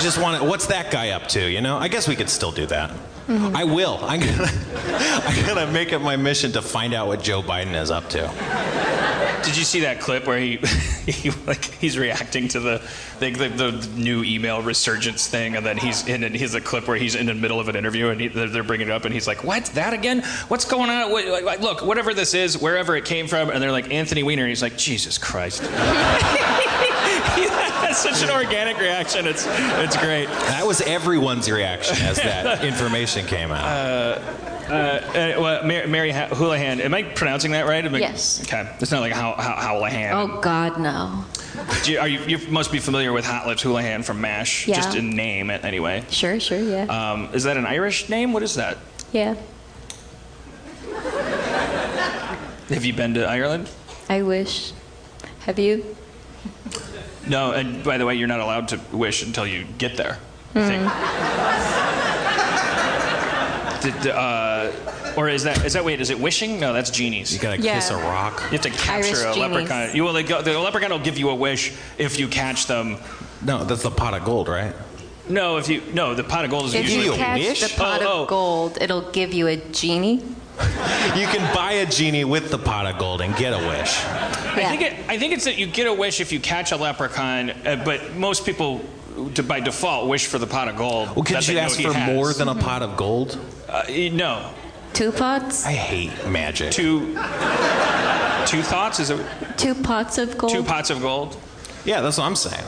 S8: Just what's that guy up to, I guess we could still do that. I will. I'm gonna make it my mission to find out what Joe Biden is up to.
S7: Did you see that clip where he's reacting to the new email resurgence thing, and then he's a clip where he's in the middle of an interview and they're bringing it up and he's like, "What? That again? What's going on? Look, whatever this is, wherever it came from," and they're like, "Anthony Weiner," and he's like, "Jesus Christ." That's such an organic reaction. It's great.
S8: That was everyone's reaction as that information came out.
S7: Well, Mary Houlihan. Am I pronouncing that right?
S10: Yes.
S7: Okay. It's not like Houlihan.
S10: Oh God, no.
S7: You must be familiar with Hot Lips Houlihan from MASH.
S10: Yeah.
S7: Just in name, anyway.
S10: Sure, yeah.
S7: Is that an Irish name? What is that?
S10: Yeah.
S7: Have you been to Ireland?
S10: I wish. Have you?
S7: No, and by the way, you're not allowed to wish until you get there. I think. Or is that wait? Is it wishing? No, that's genies.
S8: You gotta kiss a rock.
S7: You have to capture
S10: Irish
S7: a leprechaun. The leprechaun will give you a wish if you catch them.
S8: No, that's the pot of gold, right?
S7: No, the pot of gold is
S10: If
S7: usually
S10: you catch the pot of gold, it'll give you a genie.
S8: You can buy a genie with the pot of gold and get a wish.
S7: I think it's that you get a wish if you catch a leprechaun, but most people, by default, wish for the pot of gold.
S8: Well, could you ask for more than a pot of gold?
S7: No.
S10: 2 pots?
S8: I hate magic.
S7: Two thoughts? Is it
S10: 2 pots of gold?
S7: 2 pots of gold?
S8: Yeah, that's what I'm saying.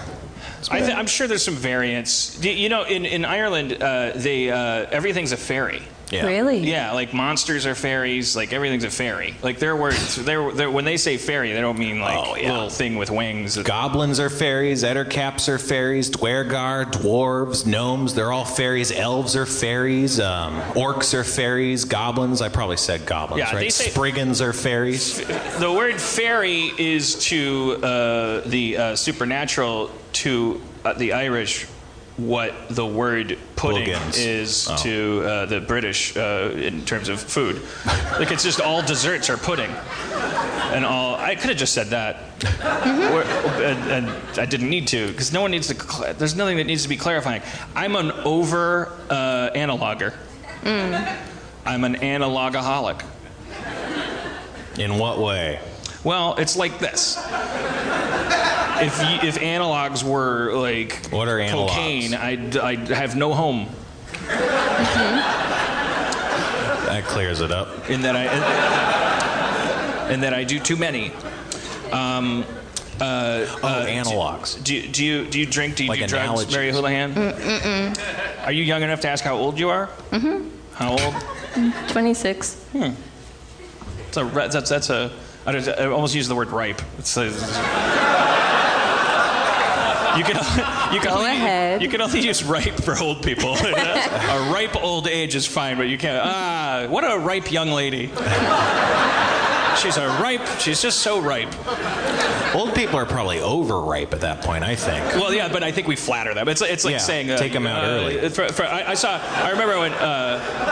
S7: I'm sure there's some variants. You know, in Ireland, everything's a fairy.
S8: Yeah.
S10: Really?
S7: Yeah, like monsters are fairies. Like everything's a fairy. Like their words, when they say fairy, they don't mean like little thing with wings.
S8: Goblins are fairies. Ettercaps are fairies. Dwergar, dwarves, gnomes. They're all fairies. Elves are fairies. Orcs are fairies. Goblins. I probably said goblins,
S7: Yeah,
S8: right?
S7: they say-
S8: Spriggans are fairies.
S7: The word fairy is to the supernatural, to the Irish what the word pudding
S8: Boogans.
S7: is to the British in terms of food. Like it's just all desserts are pudding. And all, I could have just said that. And I didn't need to, because no one needs to, there's nothing that needs to be clarifying. I'm an analoger. I'm an analogaholic.
S8: In what way?
S7: Well, it's like this. If analogs were like
S8: What are analogs?
S7: cocaine, I'd have no home.
S8: That clears it up.
S7: In that I do too many.
S8: Analogs.
S7: Do you drink? Do you
S8: Like
S7: do drugs,
S8: analogies.
S7: Mary Houlihan? Are you young enough to ask how old you are? How old?
S10: 26.
S7: That's a. I almost use the word ripe. You can
S10: Go ahead.
S7: You can only use ripe for old people. A ripe old age is fine, but you can't. What a ripe young lady. She's just so ripe.
S8: Old people are probably overripe at that point, I think.
S7: Well, yeah, but I think we flatter them. It's like saying
S8: take them out early.
S7: I remember when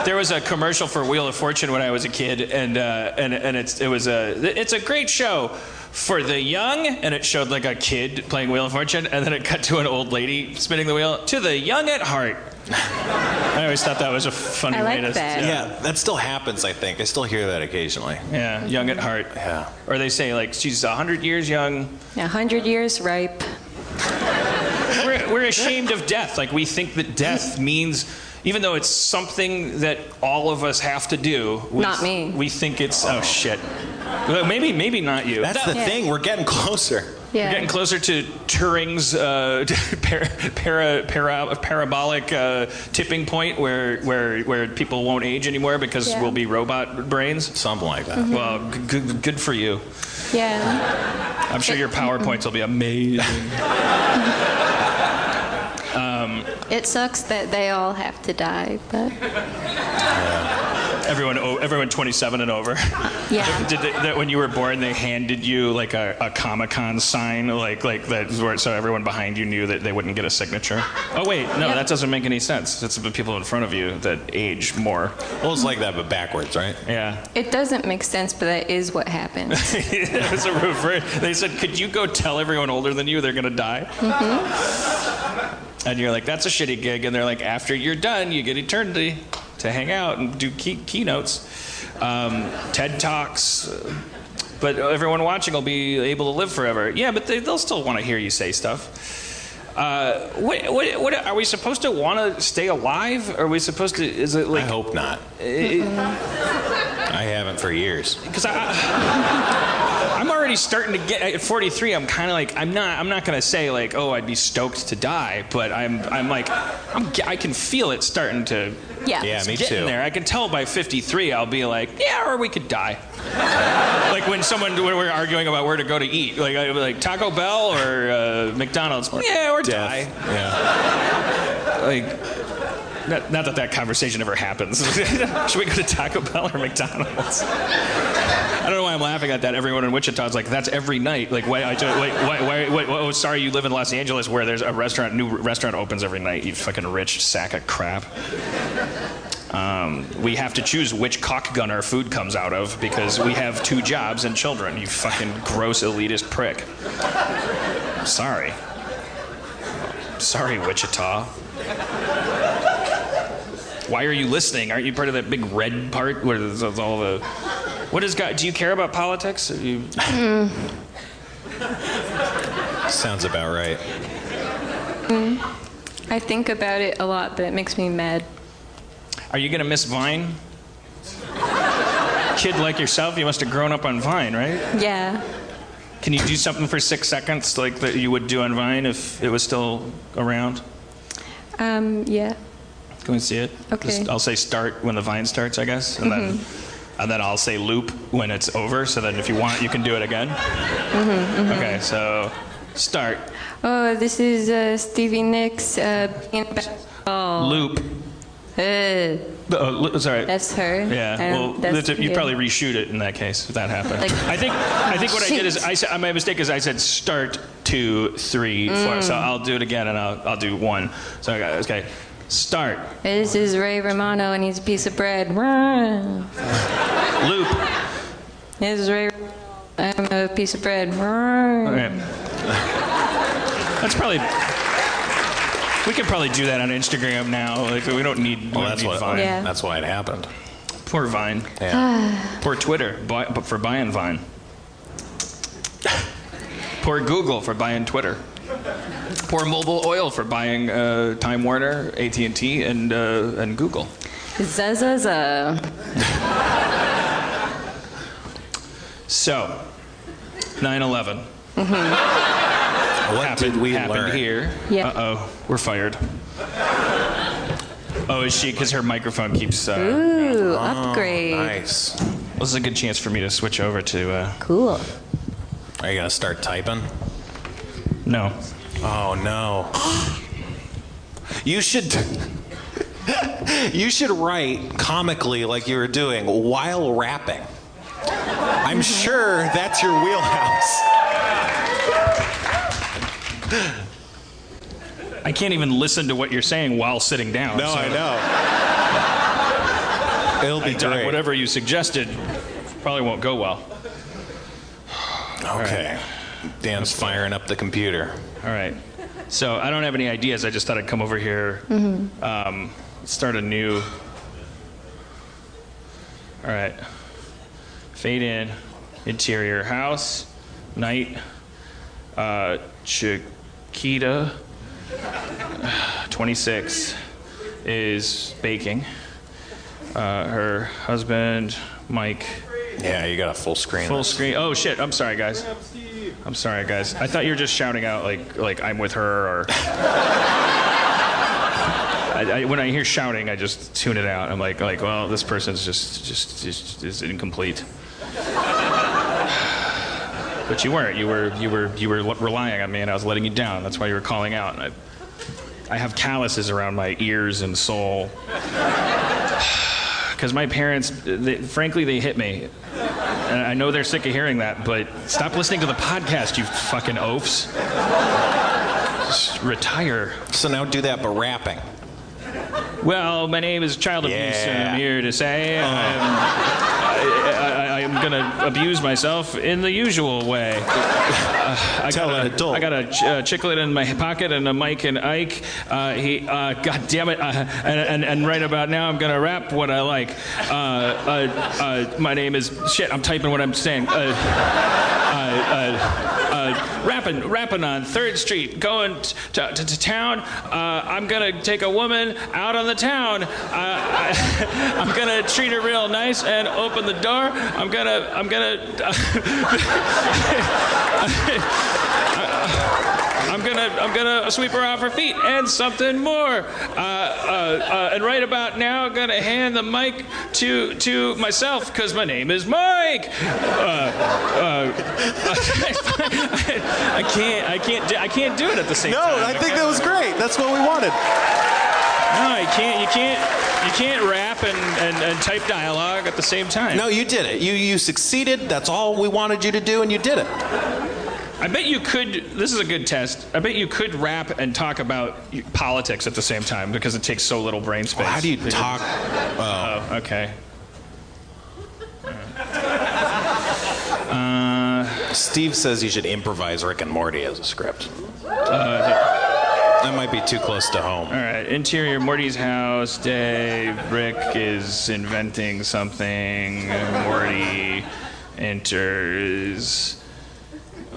S7: there was a commercial for Wheel of Fortune when I was a kid, and it's a great show for the young, and it showed like a kid playing Wheel of Fortune, and then it cut to an old lady spinning the wheel. To the young at heart. I always thought that was a funny
S10: I
S7: way
S10: like
S7: to.
S10: that.
S8: Yeah, that still happens, I think. I still hear that occasionally.
S7: Yeah, young at heart.
S8: Yeah.
S7: Or they say like she's 100 years young.
S10: 100 years ripe.
S7: We're ashamed of death. Like we think that death means, even though it's something that all of us have to do.
S10: Not me.
S7: We think it's shit. Well, maybe not you.
S8: That's the thing. We're getting closer.
S10: Yeah.
S7: We're getting closer to Turing's parabolic tipping point where people won't age anymore because we'll be robot brains.
S8: Something like that.
S7: Well, good for you.
S10: Yeah.
S7: I'm sure your PowerPoints will be amazing.
S10: It sucks that they all have to die, but
S7: Everyone 27 and over.
S10: yeah.
S7: That when you were born, they handed you like a Comic-Con sign, like that, so everyone behind you knew that they wouldn't get a signature. Oh wait, no, that doesn't make any sense. It's the people in front of you that age more.
S8: Well, it's like that, but backwards, right?
S7: Yeah.
S10: It doesn't make sense, but that is what happened.
S7: It was a reverse. They said, "Could you go tell everyone older than you they're gonna die?" And you're like, "That's a shitty gig." And they're like, "After you're done, you get eternity to hang out and do keynotes, TED Talks, but everyone watching will be able to live forever." Yeah, but they'll still want to hear you say stuff. What are we supposed to want to stay alive? Are we supposed to? Is it like?
S8: I hope not. I I haven't for years.
S7: Because I'm already starting to get at 43. I'm kind of like I'm not gonna say like, oh, I'd be stoked to die, but I can feel it starting to.
S10: Yeah.
S8: Yeah, me
S7: Getting
S8: too.
S7: there. I can tell by 53 I'll be like, yeah, or we could die. Like when we're arguing about where to go to eat, like I'll be like Taco Bell or McDonald's. Yeah, or die.
S8: Yeah.
S7: Like, not that conversation ever happens. Should we go to Taco Bell or McDonald's? I don't know why I'm laughing at that. Everyone in Wichita is like, that's every night. Like, why? Oh, sorry, you live in Los Angeles where there's a new restaurant opens every night. You fucking rich sack of crap. We have to choose which cock gun our food comes out of because we have 2 jobs and children. You fucking gross elitist prick. Sorry. Sorry, Wichita. Why are you listening? Aren't you part of that big red part where there's all the... What is God? Do you care about politics?
S8: Sounds about right.
S10: I think about it a lot, but it makes me mad.
S7: Are you gonna miss Vine? Kid like yourself, you must have grown up on Vine, right?
S10: Yeah.
S7: Can you do something for 6 seconds like that you would do on Vine if it was still around?
S10: Yeah.
S7: Can we see it?
S10: Okay.
S7: I'll say start when the Vine starts, I guess, and then I'll say loop when it's over. So then, if you want, you can do it again. Okay, so start.
S10: Oh, this is Stevie Nicks.
S7: Loop. Sorry.
S10: That's her.
S7: Yeah. Well, you'd probably reshoot it in that case if that happened.
S10: Like,
S7: I think what I did is my mistake is I said start 2, 3, 4. So I'll do it again and I'll do 1. So okay. Start.
S10: This is Ray Romano, and he's a piece of bread.
S7: Loop.
S10: This is Ray Romano. I'm a piece of bread.
S7: Okay. That's probably... We could probably do that on Instagram now. Like, we don't need, Vine.
S10: Yeah.
S8: That's why it happened.
S7: Poor Vine.
S8: Yeah.
S7: Poor Twitter for buying Vine. Poor Google for buying Twitter. Poor Mobile Oil for buying Time Warner, AT&T, and Google.
S10: Za.
S7: So, 9/11.
S8: What did we
S7: happened
S8: learn?
S7: here?
S10: Yeah.
S7: Uh-oh, we're fired. Oh, is she? Because her microphone keeps...
S10: Ooh, upgrade.
S8: Nice.
S7: Well, this is a good chance for me to switch over to...
S10: Cool.
S8: Are you going to start typing?
S7: No.
S8: Oh, no. You should write comically like you were doing while rapping. I'm sure that's your wheelhouse.
S7: I can't even listen to what you're saying while sitting down.
S8: No,
S7: so
S8: I know. It'll be great.
S7: Whatever you suggested probably won't go well.
S8: Okay. Dan's firing up the computer.
S7: All right. So I don't have any ideas. I just thought I'd come over here, start a new. All right. Fade in. Interior house. Night. Chiquita, 26, is baking. Her husband, Mike.
S8: Yeah, you got a full screen.
S7: Full screen. Oh shit! I'm sorry, guys. I'm sorry, guys. I thought you were just shouting out like I'm with her or. When I hear shouting, I just tune it out. I'm like, well, this person's just is incomplete. But you weren't. You were relying on me, and I was letting you down. That's why you were calling out. And I have calluses around my ears and soul. Because my parents, frankly, they hit me. And I know they're sick of hearing that, but stop listening to the podcast, you fucking oafs. Just retire.
S8: So now do that, but rapping.
S7: Well, my name is Child Abuse, and I'm here to say I am going to abuse myself in the usual way.
S8: Tell an adult.
S7: I got a chiclet in my pocket and a Mike and Ike. God damn it. And right about now, I'm going to rap what I like. My name is... Shit, I'm typing what I'm saying. rapping on 3rd Street, going to town. I'm gonna take a woman out on the town. I'm gonna treat her real nice and open the door. I'm gonna I'm gonna sweep her off her feet and something more. And right about now, I'm gonna hand the mic to myself because my name is Mike. I can't do it at the same time.
S8: No, I think that was great. That's what we wanted.
S7: No, you can't rap and type dialogue at the same time.
S8: No, you did it. You succeeded. That's all we wanted you to do, and you did it.
S7: I bet you could, this is a good test, I bet you could rap and talk about politics at the same time because it takes so little brain space.
S8: Well, how do you talk?
S7: Oh, okay.
S8: Steve says you should improvise Rick and Morty as a script. That might be too close to home.
S7: All right, interior, Morty's house, day, Rick is inventing something, Morty enters...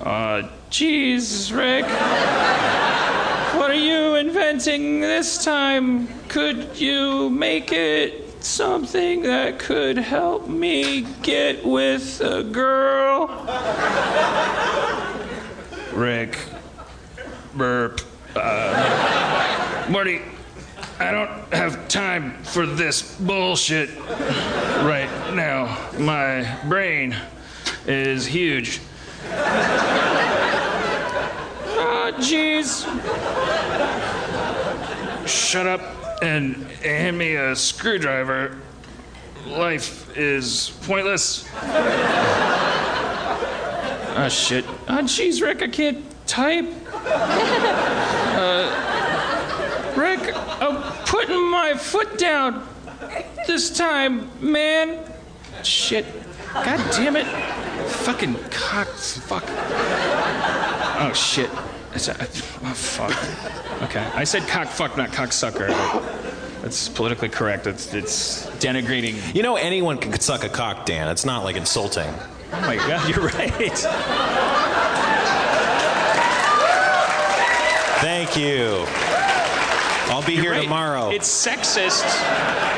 S7: Jeez, Rick. What are you inventing this time? Could you make it something that could help me get with a girl? Rick. Burp. Morty, I don't have time for this bullshit right now. My brain is huge. Jeez. Shut up and hand me a screwdriver. Life is pointless. Oh, shit. Oh, jeez, Rick, I can't type. Rick, I'm putting my foot down this time, man. Shit. God damn it. Fucking cock. Fuck. Oh, shit. Oh, fuck. Okay. I said cock fuck, not cocksucker. That's politically correct. It's denigrating.
S8: You know, anyone can suck a cock, Dan. It's not like insulting.
S7: Oh, my God, you're right.
S8: Thank you. I'll be here tomorrow.
S7: It's sexist.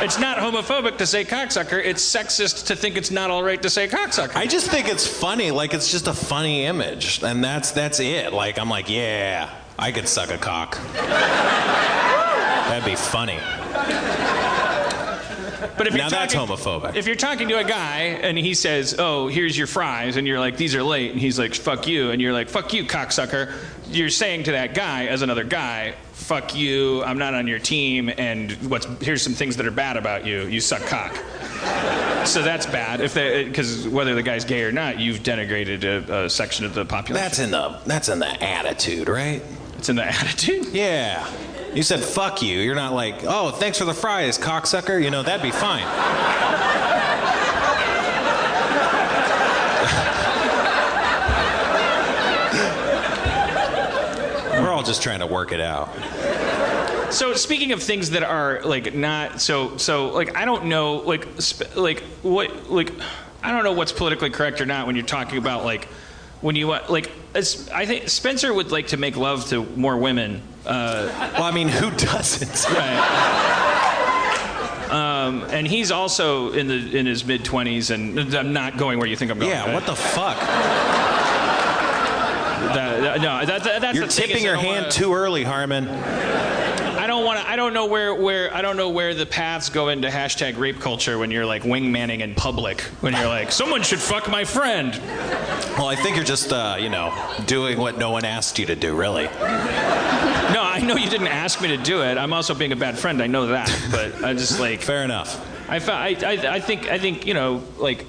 S7: It's not homophobic to say cocksucker. It's sexist to think it's not all right to say cocksucker.
S8: I just think it's funny. Like, it's just a funny image. And that's it. Like, I'm like, yeah, I could suck a cock. That'd be funny.
S7: But if
S8: now that's homophobic.
S7: If you're talking to a guy and he says, oh, here's your fries, and you're like, these are late, and he's like, fuck you, and you're like, fuck you, cocksucker, you're saying to that guy, as another guy, fuck you, I'm not on your team, and here's some things that are bad about you. You suck cock. So that's bad, because whether the guy's gay or not, you've denigrated a section of the population.
S8: That's in the attitude, right?
S7: It's in the attitude?
S8: Yeah. You said fuck you. You're not like, oh, thanks for the fries, cocksucker. You know, that'd be fine. We're all just trying to work it out.
S7: So speaking of things that are like not so like I don't know I don't know what's politically correct or not when you're talking about like when you like I think Spencer would like to make love to more women.
S8: Well, I mean, who doesn't?
S7: Right. And he's also in his mid-20s, and I'm not going where you think I'm going.
S8: Yeah,
S7: right?
S8: What the fuck?
S7: That's
S8: You're tipping your hand too early, Harmon.
S7: I don't know where the paths go into hashtag rape culture when you're like wingmanning in public. When you're like, someone should fuck my friend.
S8: Well, I think you're just doing what no one asked you to do, really.
S7: No, I know you didn't ask me to do it. I'm also being a bad friend. I know that, but I just like.
S8: Fair enough.
S7: I think like.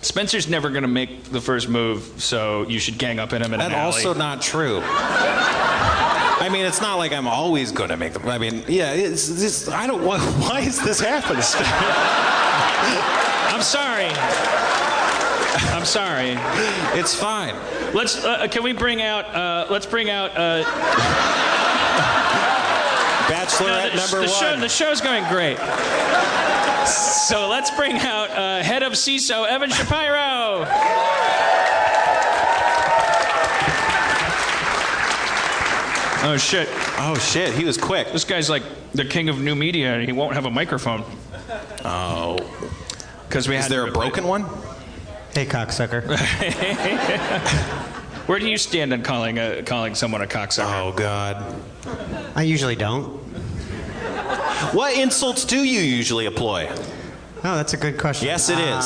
S7: Spencer's never going to make the first move, so you should gang up in him in an alley.
S8: That's also not true. I mean, it's not like I'm always going to make them. I mean, yeah, it's I don't. Why is this happening?
S7: I'm sorry. I'm sorry.
S8: It's fine.
S7: Let's. Can we bring out? Let's bring out.
S8: Bachelorette number one.
S7: The show's going great. So let's bring out head of CISO, Evan Shapiro. Oh, shit.
S8: Oh, shit. He was quick.
S7: This guy's like the king of new media, and he won't have a microphone.
S8: Oh.
S7: Because we
S8: Is
S7: had
S8: there a broken one?
S11: Hey, cocksucker.
S7: Where do you stand on calling someone a cocksucker?
S8: Oh, God.
S11: I usually don't.
S8: What insults do you usually employ?
S11: Oh, that's a good question.
S8: Yes, it is.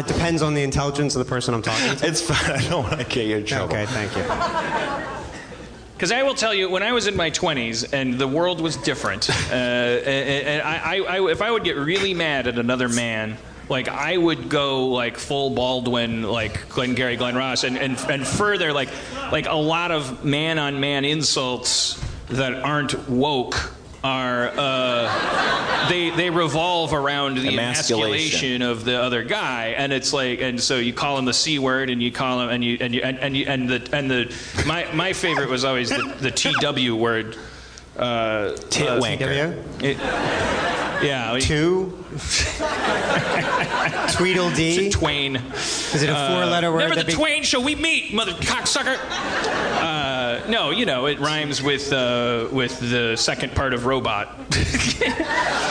S11: Depends on the intelligence of the person I'm talking to.
S8: It's fine. I don't want to get you in trouble.
S11: Okay, thank you.
S7: Because I will tell you, when I was in my 20s and the world was different, and if I would get really mad at another man, like I would go like full Baldwin, like Glengarry Glen Ross, and further, like a lot of man-on-man insults that aren't woke are they revolve around the emasculation of the other guy, and it's like, and so you call him the C word, and you call him, my favorite was always the TW word,
S8: titwanker.
S7: Yeah.
S11: Two. Tweedledee.
S7: Twain.
S11: Is it a four-letter word?
S7: Never the twain shall we meet, mother cocksucker. No, you know, it rhymes with the second part of robot.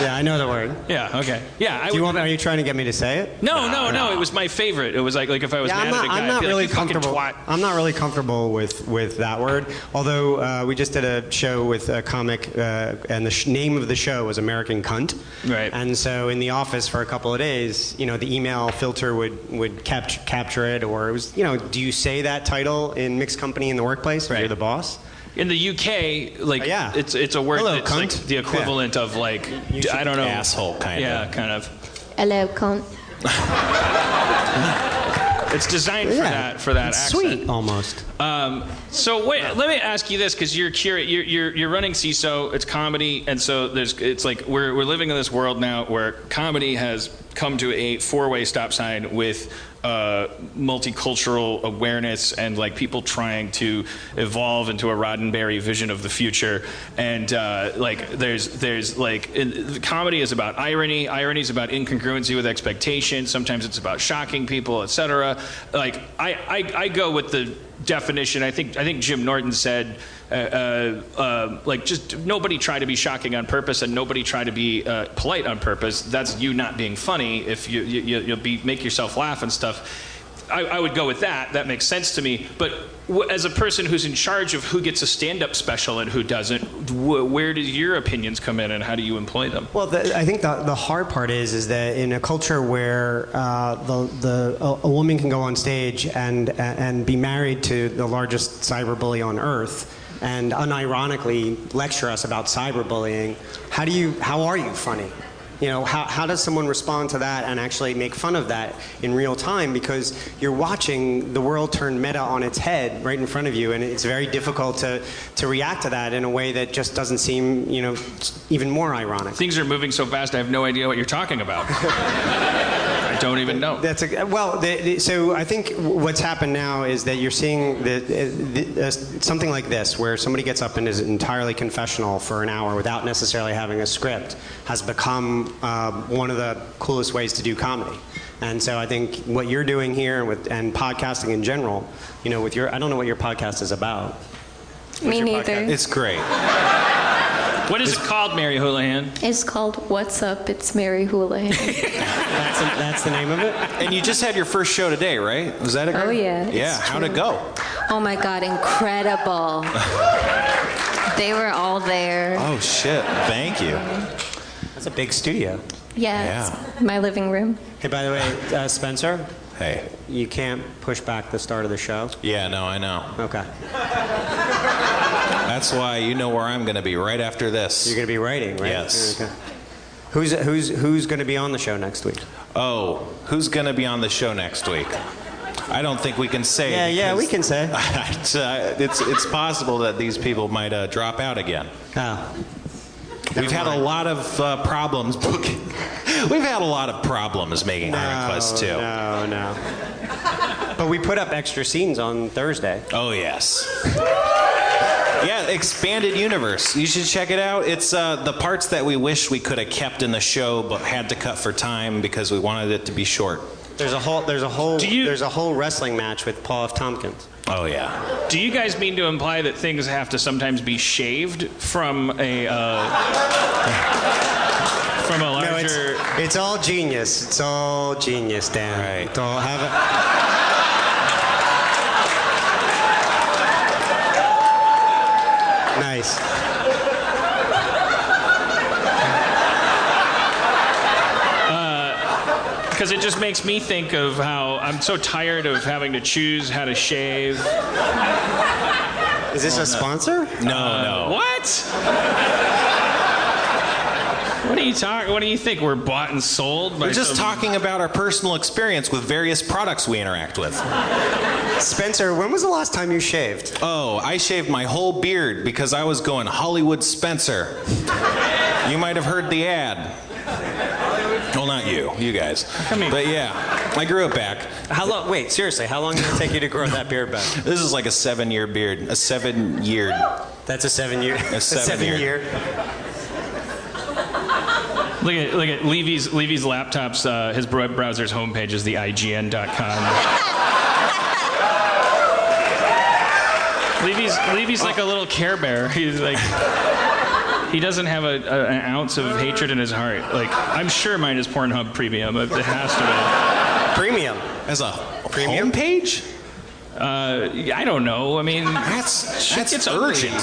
S11: Yeah, I know the word.
S7: Yeah, okay. Yeah.
S11: Are you trying to get me to say it?
S7: No. It was my favorite. It was like if I was mad at a guy,
S11: I'm not really comfortable.
S7: Twat.
S11: I'm not really comfortable with that word. Although we just did a show with a comic, and the name of the show was American Cunt.
S7: Right.
S11: And so in the office for a couple of days, you know, the email filter would capture it, or it was, you know, do you say that title in mixed company in the workplace? Right. You're the boss.
S7: In the UK, like it's a word that's
S11: cunt.
S7: like the equivalent of like I don't know,
S8: asshole kind of.
S7: Yeah, kind of.
S10: Hello, cunt.
S7: It's designed for that accent.
S11: Sweet, almost.
S7: So wait, let me ask you this, because you're running CISO, it's comedy, and so it's like we're living in this world now where comedy has come to a four-way stop sign with multicultural awareness and like people trying to evolve into a Roddenberry vision of the future, and like there's like comedy is about irony is about incongruency with expectation, sometimes it's about shocking people, etc. Like I go with the definition. I think Jim Norton said like just nobody try to be shocking on purpose, and nobody try to be polite on purpose. That's you not being funny. If you'll make yourself laugh and stuff. I would go with that. That makes sense to me. But as a person who's in charge of who gets a stand-up special and who doesn't, where do your opinions come in, and how do you employ them?
S11: Well, I think the hard part is that in a culture where a woman can go on stage and be married to the largest cyberbully on earth, and unironically lecture us about cyberbullying, how are you funny? You know, how does someone respond to that and actually make fun of that in real time? Because you're watching the world turn meta on its head right in front of you, and it's very difficult to react to that in a way that just doesn't seem, you know, even more ironic.
S7: Things are moving so fast, I have no idea what you're talking about. I don't even know.
S11: So I think what's happened now is that you're seeing something like this, where somebody gets up and is entirely confessional for an hour without necessarily having a script, has become one of the coolest ways to do comedy. And so I think what you're doing here and podcasting in general, you know, with I don't know what your podcast is about.
S10: Me neither.
S8: It's great.
S7: What is it called, Mary Houlihan?
S10: It's called What's Up? It's Mary Houlihan.
S11: That's the name of it?
S8: And you just had your first show today, right? Was that it?
S10: Oh, yeah.
S8: Yeah, how'd it go?
S10: Oh, my God, incredible. They were all there.
S8: Oh, shit. Thank you.
S11: That's a big studio.
S10: Yeah, it's my living room.
S11: Hey, by the way, Spencer?
S8: Hey.
S11: You can't push back the start of the show?
S8: Yeah, no, I know.
S11: Okay.
S8: That's why you know where I'm going to be right after this.
S11: You're going to be writing, right?
S8: Yes.
S11: Okay. Who's going to be on the show next week?
S8: Oh, who's going to be on the show next week? I don't think we can say.
S11: Yeah, we can say.
S8: It's possible that these people might drop out again.
S11: Oh.
S8: We've had a lot of problems booking. We've had a lot of problems making the request too.
S11: No. But we put up extra scenes on Thursday.
S8: Oh yes. Yeah, expanded universe. You should check it out. It's the parts that we wish we could have kept in the show, but had to cut for time because we wanted it to be short.
S11: There's a whole wrestling match with Paul F. Tompkins.
S8: Oh yeah.
S7: Do you guys mean to imply that things have to sometimes be shaved from a larger?
S11: No, it's all genius. It's all genius, Dan.
S8: Right.
S11: Don't have it. Nice.
S7: Because it just makes me think of how I'm so tired of having to choose how to shave.
S11: Is this a sponsor?
S8: No.
S7: What? What are you talking? What do you think? We're bought and sold?
S8: We're just talking about our personal experience with various products we interact with.
S11: Spencer, when was the last time you shaved?
S8: Oh, I shaved my whole beard because I was going Hollywood Spencer. You might have heard the ad. Well, not you guys. But yeah, I grew it back.
S11: How long? Wait, seriously, how long did it take you to grow that beard back?
S8: This is like a 7-year beard. A 7-year.
S11: That's a 7-year.
S8: A 7-year.
S7: Look at Levy's laptops. His web browser's homepage is the IGN.com. Levy's like a little Care Bear. He's like, he doesn't have an ounce of hatred in his heart. Like, I'm sure mine is Pornhub Premium. It has to be.
S11: Premium?
S8: As a premium page?
S7: I don't know. I mean,
S8: that's urgent.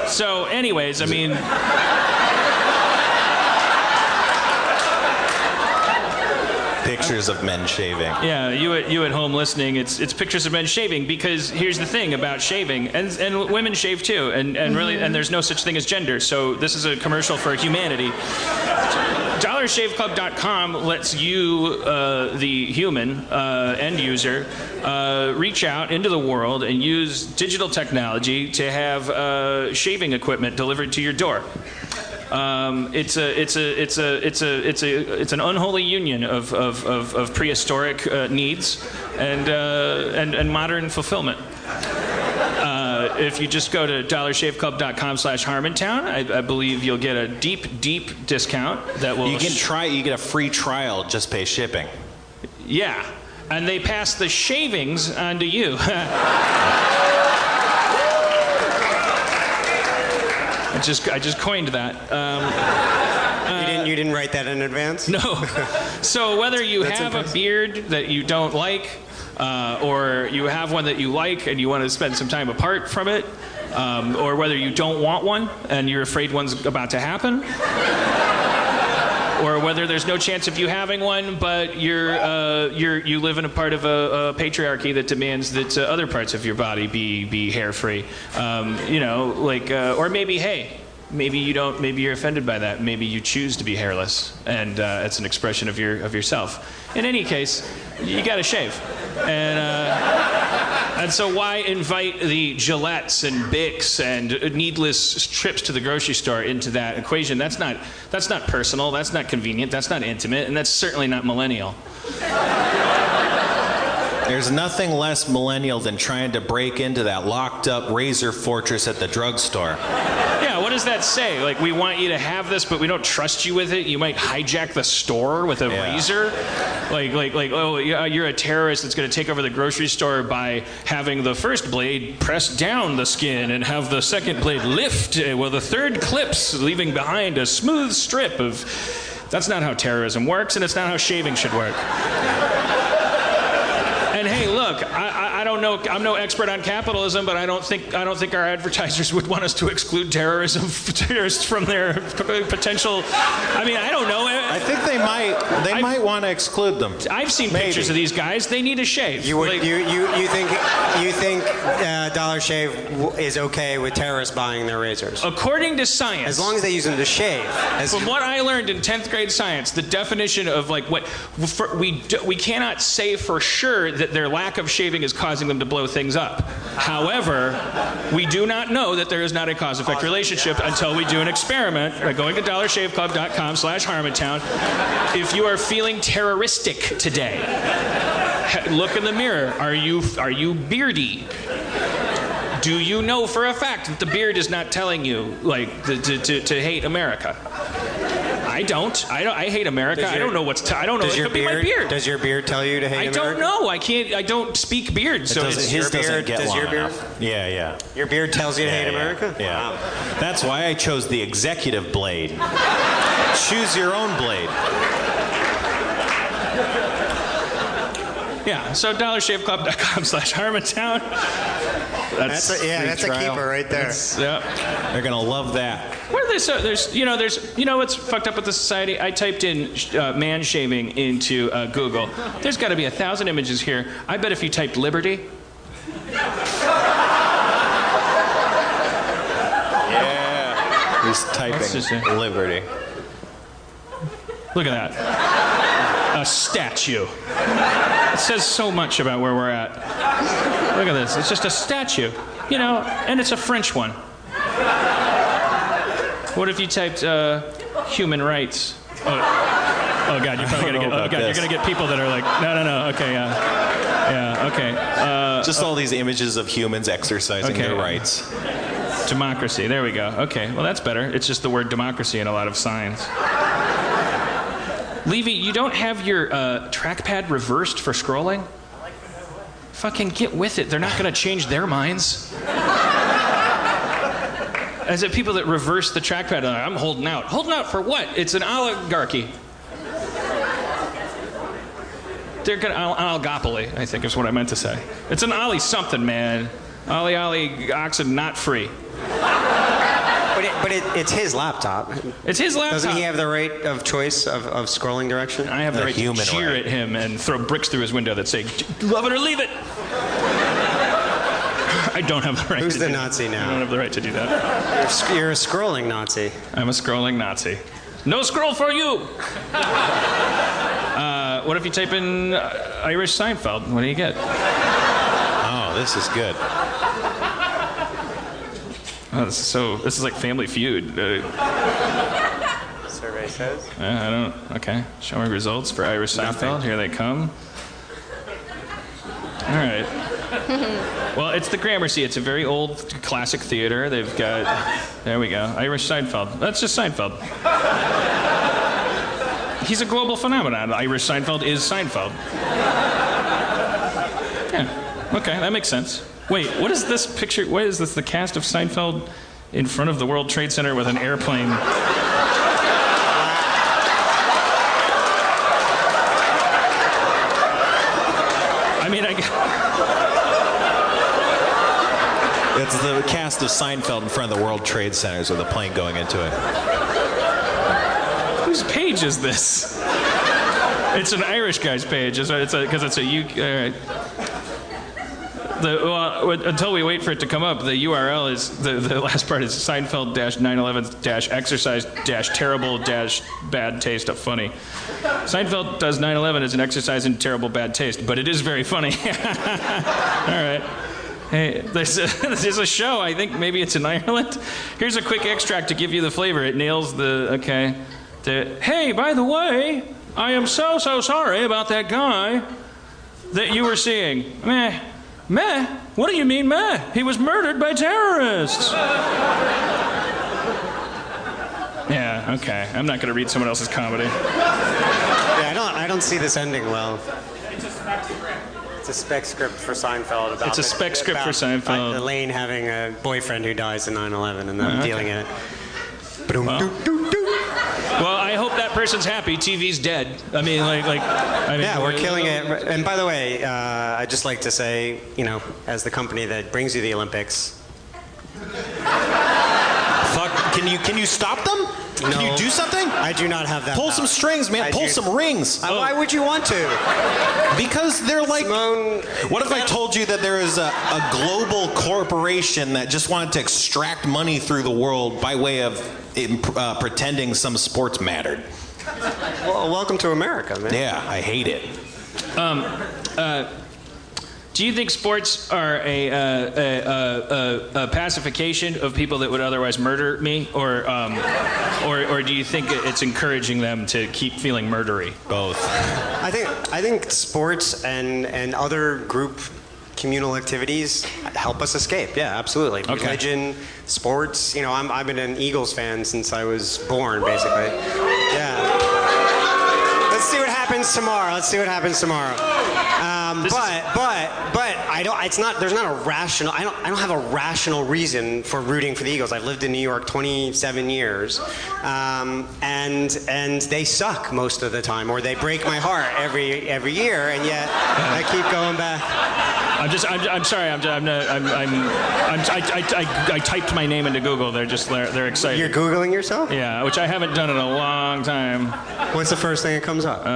S7: So, anyways, I mean,
S8: pictures of men shaving.
S7: Yeah, you at home listening, it's pictures of men shaving, because here's the thing about shaving, and women shave too, and really, and there's no such thing as gender. So this is a commercial for humanity. DollarShaveClub.com lets you, the human end user, reach out into the world and use digital technology to have shaving equipment delivered to your door. It's an unholy union of prehistoric needs and modern fulfillment. If you just go to DollarShaveClub.com/Harmontown, I believe you'll get a deep discount that will.
S8: You get a free trial, just pay shipping.
S7: Yeah, and they pass the shavings on to you. I just coined that.
S11: You didn't write that in advance?
S7: No. So whether you have a beard that you don't like, or you have one that you like and you want to spend some time apart from it, or whether you don't want one and you're afraid one's about to happen, or whether there's no chance of you having one, but you live in a part of a patriarchy that demands that other parts of your body be hair free, or maybe maybe you don't. Maybe you're offended by that. Maybe you choose to be hairless, and it's an expression of yourself. In any case, you got to shave, and so why invite the Gillettes and Bics and needless trips to the grocery store into that equation? That's not personal. That's not convenient. That's not intimate, and that's certainly not millennial.
S8: There's nothing less millennial than trying to break into that locked up razor fortress at the drugstore.
S7: Yeah, what does that say? Like, we want you to have this, but we don't trust you with it. You might hijack the store with a razor. Like, oh, yeah, you're a terrorist that's going to take over the grocery store by having the first blade press down the skin and have the second blade lift, while the third clips, leaving behind a smooth strip of... That's not how terrorism works, and it's not how shaving should work. And hey, look, I don't know. I'm no expert on capitalism, but I don't think our advertisers would want us to exclude terrorists from their potential. I mean, I don't know.
S8: I think they might. They might want to exclude them.
S7: I've seen pictures of these guys. They need a shave.
S11: You think Dollar Shave is okay with terrorists buying their razors?
S7: According to science,
S11: as long as they use them to shave.
S7: From what I learned in 10th grade science, the definition of like what we cannot say for sure that their lack of of shaving is causing them to blow things up. However, we do not know that there is not a cause-effect relationship until we do an experiment by going to dollarshaveclub.com/Harmontown. If you are feeling terroristic today, look in the mirror. Are you beardy? Do you know for a fact that the beard is not telling you to hate America? I don't. I hate America. I don't know what's. I don't know. It could be my beard.
S11: Does your beard tell you to hate America?
S7: I don't know. I can't. I don't speak beard. So
S8: His doesn't get long enough. Yeah.
S11: Your beard tells you to hate America?
S8: Yeah. That's why I chose the executive blade. Choose your own blade.
S7: Yeah. So dollarshaveclub.com/Harmontown.
S11: That's a keeper right there.
S7: Yeah.
S8: They're gonna love that.
S7: What are they? So there's what's fucked up with the society? I typed in man shaving into Google. There's got to be 1,000 images here. I bet if you typed liberty.
S8: Yeah. He's typing liberty.
S7: Look at that. A statue. It says so much about where we're at. Look at this. It's just a statue. And it's a French one. What if you typed human rights? Oh God, you're probably gonna get. Oh God, you're gonna get people that are like, no. Okay, yeah, okay.
S8: Just all these images of humans exercising their rights.
S7: Democracy. There we go. Okay, well that's better. It's just the word democracy in a lot of signs. Levy, you don't have your trackpad reversed for scrolling? Fucking get with it. They're not going to change their minds. As if people that reverse the trackpad are like, I'm holding out. Holding out for what? It's an oligarchy. They're going to oligopoly, I think is what I meant to say. It's an ollie something, man. Ollie oxen not free.
S11: But it's his laptop.
S7: It's his laptop.
S11: Doesn't he have the right of choice of scrolling direction?
S7: I have the right to cheer at him and throw bricks through his window that say, love it or leave it. I don't have the right
S11: Who's
S7: to
S11: the
S7: do
S11: Nazi
S7: that.
S11: now?
S7: I don't have the right to do that.
S11: You're a scrolling Nazi.
S7: I'm a scrolling Nazi. No scroll for you! What if you type in Irish Seinfeld? What do you get?
S8: Oh, this is good.
S7: Oh, this is like Family Feud.
S11: Survey says.
S7: I don't. Okay. Show me results for Irish Seinfeld. Here they come. All right. Well, it's the Gramercy. It's a very old classic theater. They've got. There we go. Irish Seinfeld. That's just Seinfeld. He's a global phenomenon. Irish Seinfeld is Seinfeld. Yeah. Okay, that makes sense. Wait, what is this picture? What is this? The cast of Seinfeld in front of the World Trade Center with an airplane. I mean,
S8: It's the cast of Seinfeld in front of the World Trade Centers with a plane going into it.
S7: Whose page is this? It's an Irish guy's page. Because it's a UK. Until we wait for it to come up, the URL is the last part is Seinfeld-9/11-exercise-terrible-bad taste of funny. Seinfeld does 9/11 as an exercise in terrible bad taste, but it is very funny. All right. Hey, there's a show. I think maybe it's in Ireland. Here's a quick extract to give you the flavor. It nails hey, by the way, I am so sorry about that guy that you were seeing. Meh. Meh? What do you mean, meh? He was murdered by terrorists. Yeah, okay. I'm not going to read someone else's comedy.
S11: Yeah, I don't see this ending well. It's a spec script for Seinfeld about.
S7: It's a spec script for Seinfeld.
S11: Elaine having a boyfriend who dies in 9/11 and them dealing in it.
S7: Well, I hope that person's happy. TV's dead. I mean,
S11: yeah, we're killing it. And by the way, I'd just like to say, as the company that brings you the Olympics.
S8: Fuck! Can you stop them?
S11: No,
S8: can you do something?
S11: I do not have that.
S8: Pull some strings, man. Pull some rings.
S11: Why would you want to?
S8: Because they're like.
S11: Simone,
S8: what if I told you that there is a global corporation that just wanted to extract money through the world by way of pretending some sports mattered?
S11: Well, welcome to America, man.
S8: Yeah, I hate it.
S7: Do you think sports are a pacification of people that would otherwise murder me, or do you think it's encouraging them to keep feeling murdery?
S8: Both.
S11: I think sports and other group communal activities help us escape. Yeah, absolutely.
S7: Okay.
S11: Religion, sports. You know, I've been an Eagles fan since I was born, basically. Yeah. Let's see what happens tomorrow. But I don't. It's not. There's not a rational. I don't have a rational reason for rooting for the Eagles. I've lived in New York 27 years, and they suck most of the time, or they break my heart every year, and yet I keep going back.
S7: I'm sorry. I typed my name into Google. They're excited.
S11: You're Googling yourself?
S7: Yeah, which I haven't done in a long time.
S11: What's the first thing that comes up?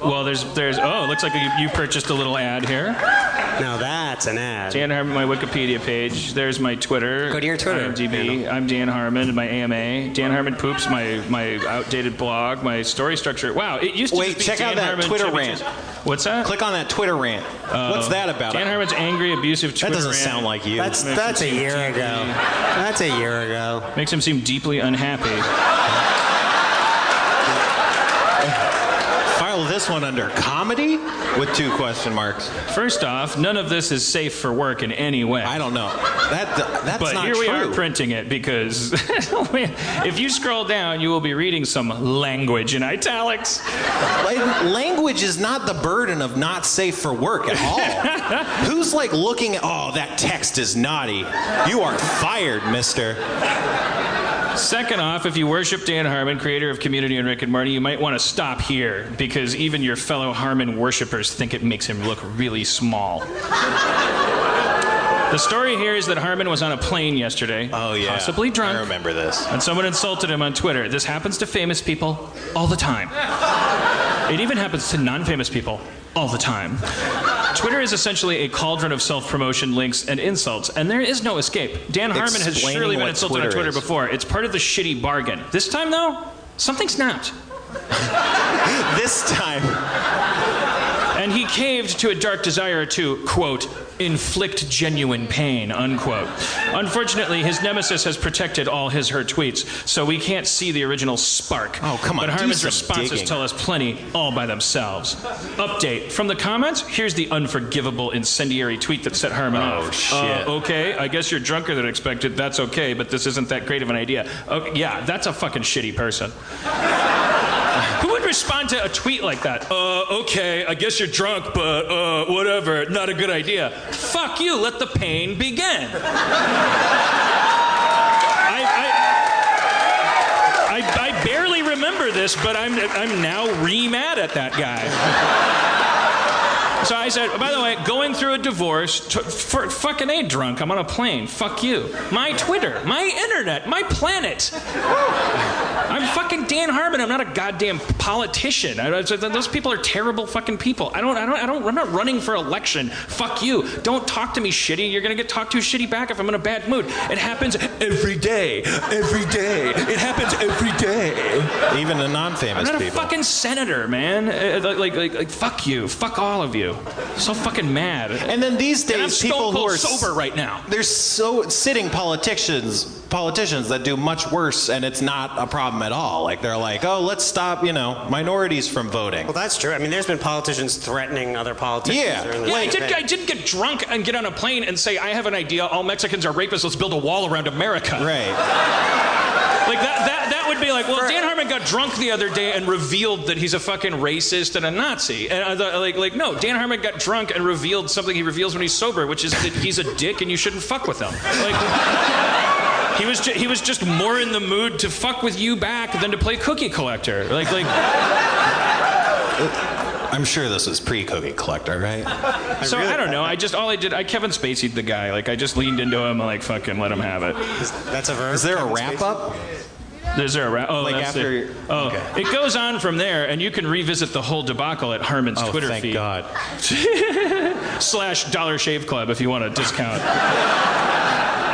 S7: Well, there's. Oh, it looks like you purchased a little ad here.
S11: Now that's an ad.
S7: Dan Harmon, my Wikipedia page. There's my Twitter.
S11: Go to your Twitter.
S7: IMDb. I'm Dan Harmon. My AMA. Dan Harmon Poops. My outdated blog. My story structure. Wow, it used to.
S8: Wait,
S7: just be
S8: check
S7: Dan
S8: out that
S7: Harmon
S8: Twitter
S7: Chevy
S8: rant.
S7: Chase. What's that?
S8: Click on that Twitter rant. What's that about?
S7: Dan Harmon's angry, abusive Twitter
S8: That doesn't
S7: rant.
S8: sound like you.
S11: That's a year ago. That's a year ago.
S7: Makes him seem deeply unhappy.
S8: File this one under comedy with 2 question marks.
S7: First off, none of this is safe for work in any way.
S8: I don't know. That's
S7: but
S8: not
S7: here
S8: true.
S7: we are printing it because if you scroll down, you will be reading some language in italics.
S8: Language is not the burden of not safe for work at all. Who's like looking at, oh, that text is naughty. You are fired, mister.
S7: Second off, if you worship Dan Harmon, creator of Community and Rick and Morty, you might want to stop here because even your fellow Harmon worshippers think it makes him look really small. The story here is that Harmon was on a plane yesterday, possibly drunk.
S8: I remember this.
S7: And someone insulted him on Twitter. This happens to famous people all the time. It even happens to non-famous people all the time. Twitter is essentially a cauldron of self-promotion, links, and insults, and there is no escape. Dan Harmon has surely been insulted on Twitter before. It's part of the shitty bargain. This time, though, something snapped.
S8: This time.
S7: And he caved to a dark desire to, quote, inflict genuine pain, unquote. Unfortunately, his nemesis has protected all her tweets, so we can't see the original spark.
S8: Oh, come on,
S7: But
S8: do
S7: Harmon's
S8: some
S7: responses
S8: digging.
S7: tell us plenty all by themselves. Update. From the comments, here's the unforgivable incendiary tweet that set Harmon off.
S8: Oh, shit.
S7: Okay, I guess you're drunker than expected. That's okay, but this isn't that great of an idea. Yeah, that's a fucking shitty person. Who would respond to a tweet like that? Okay, I guess you're drunk, but whatever, not a good idea. Fuck you, let the pain begin. I barely remember this, but I'm now re-mad at that guy. So I said, by the way, going through a divorce, for fucking A, drunk, I'm on a plane, fuck you. My Twitter, my internet, my planet. I'm fucking Dan Harmon, I'm not a goddamn politician. Those people are terrible fucking people. I'm not running for election. Fuck you. Don't talk to me shitty. You're gonna get talked to shitty back if I'm in a bad mood. It happens every day. Every day. It happens every day.
S8: Even the non-famous
S7: I'm not
S8: people.
S7: a fucking senator, man. Like, fuck you. Fuck all of you. So fucking mad.
S8: And then these days,
S7: and I'm
S8: people who are
S7: sober right now.
S8: There's sitting politicians that do much worse, and it's not a problem at all. Like they're like, oh, let's stop, minorities from voting.
S11: Well, that's true. I mean, there's been politicians threatening other politicians.
S8: Yeah.
S7: I didn't get drunk and get on a plane and say, I have an idea. All Mexicans are rapists. Let's build a wall around America.
S8: Right.
S7: Like that would be like, well, Dan Harmon got drunk the other day and revealed that he's a fucking racist and a Nazi. And I thought, no, Dan Harmon got drunk and revealed something he reveals when he's sober, which is that he's a dick and you shouldn't fuck with him. Like, he was just more in the mood to fuck with you back than to play Cookie Collector. Like.
S8: I'm sure this was pre-Cookie Collector, right?
S7: I don't know. I Kevin Spacey'd the guy. Like, I just leaned into him and fucking let him have it.
S11: That's a verse.
S8: Is there a wrap-up?
S7: Is there a wrap? Oh,
S8: like
S7: that's
S8: after.
S7: Okay. It goes on from there, and you can revisit the whole debacle at Harmon's Twitter
S8: thank
S7: feed.
S8: God.
S7: /Dollar Shave Club if you want a discount.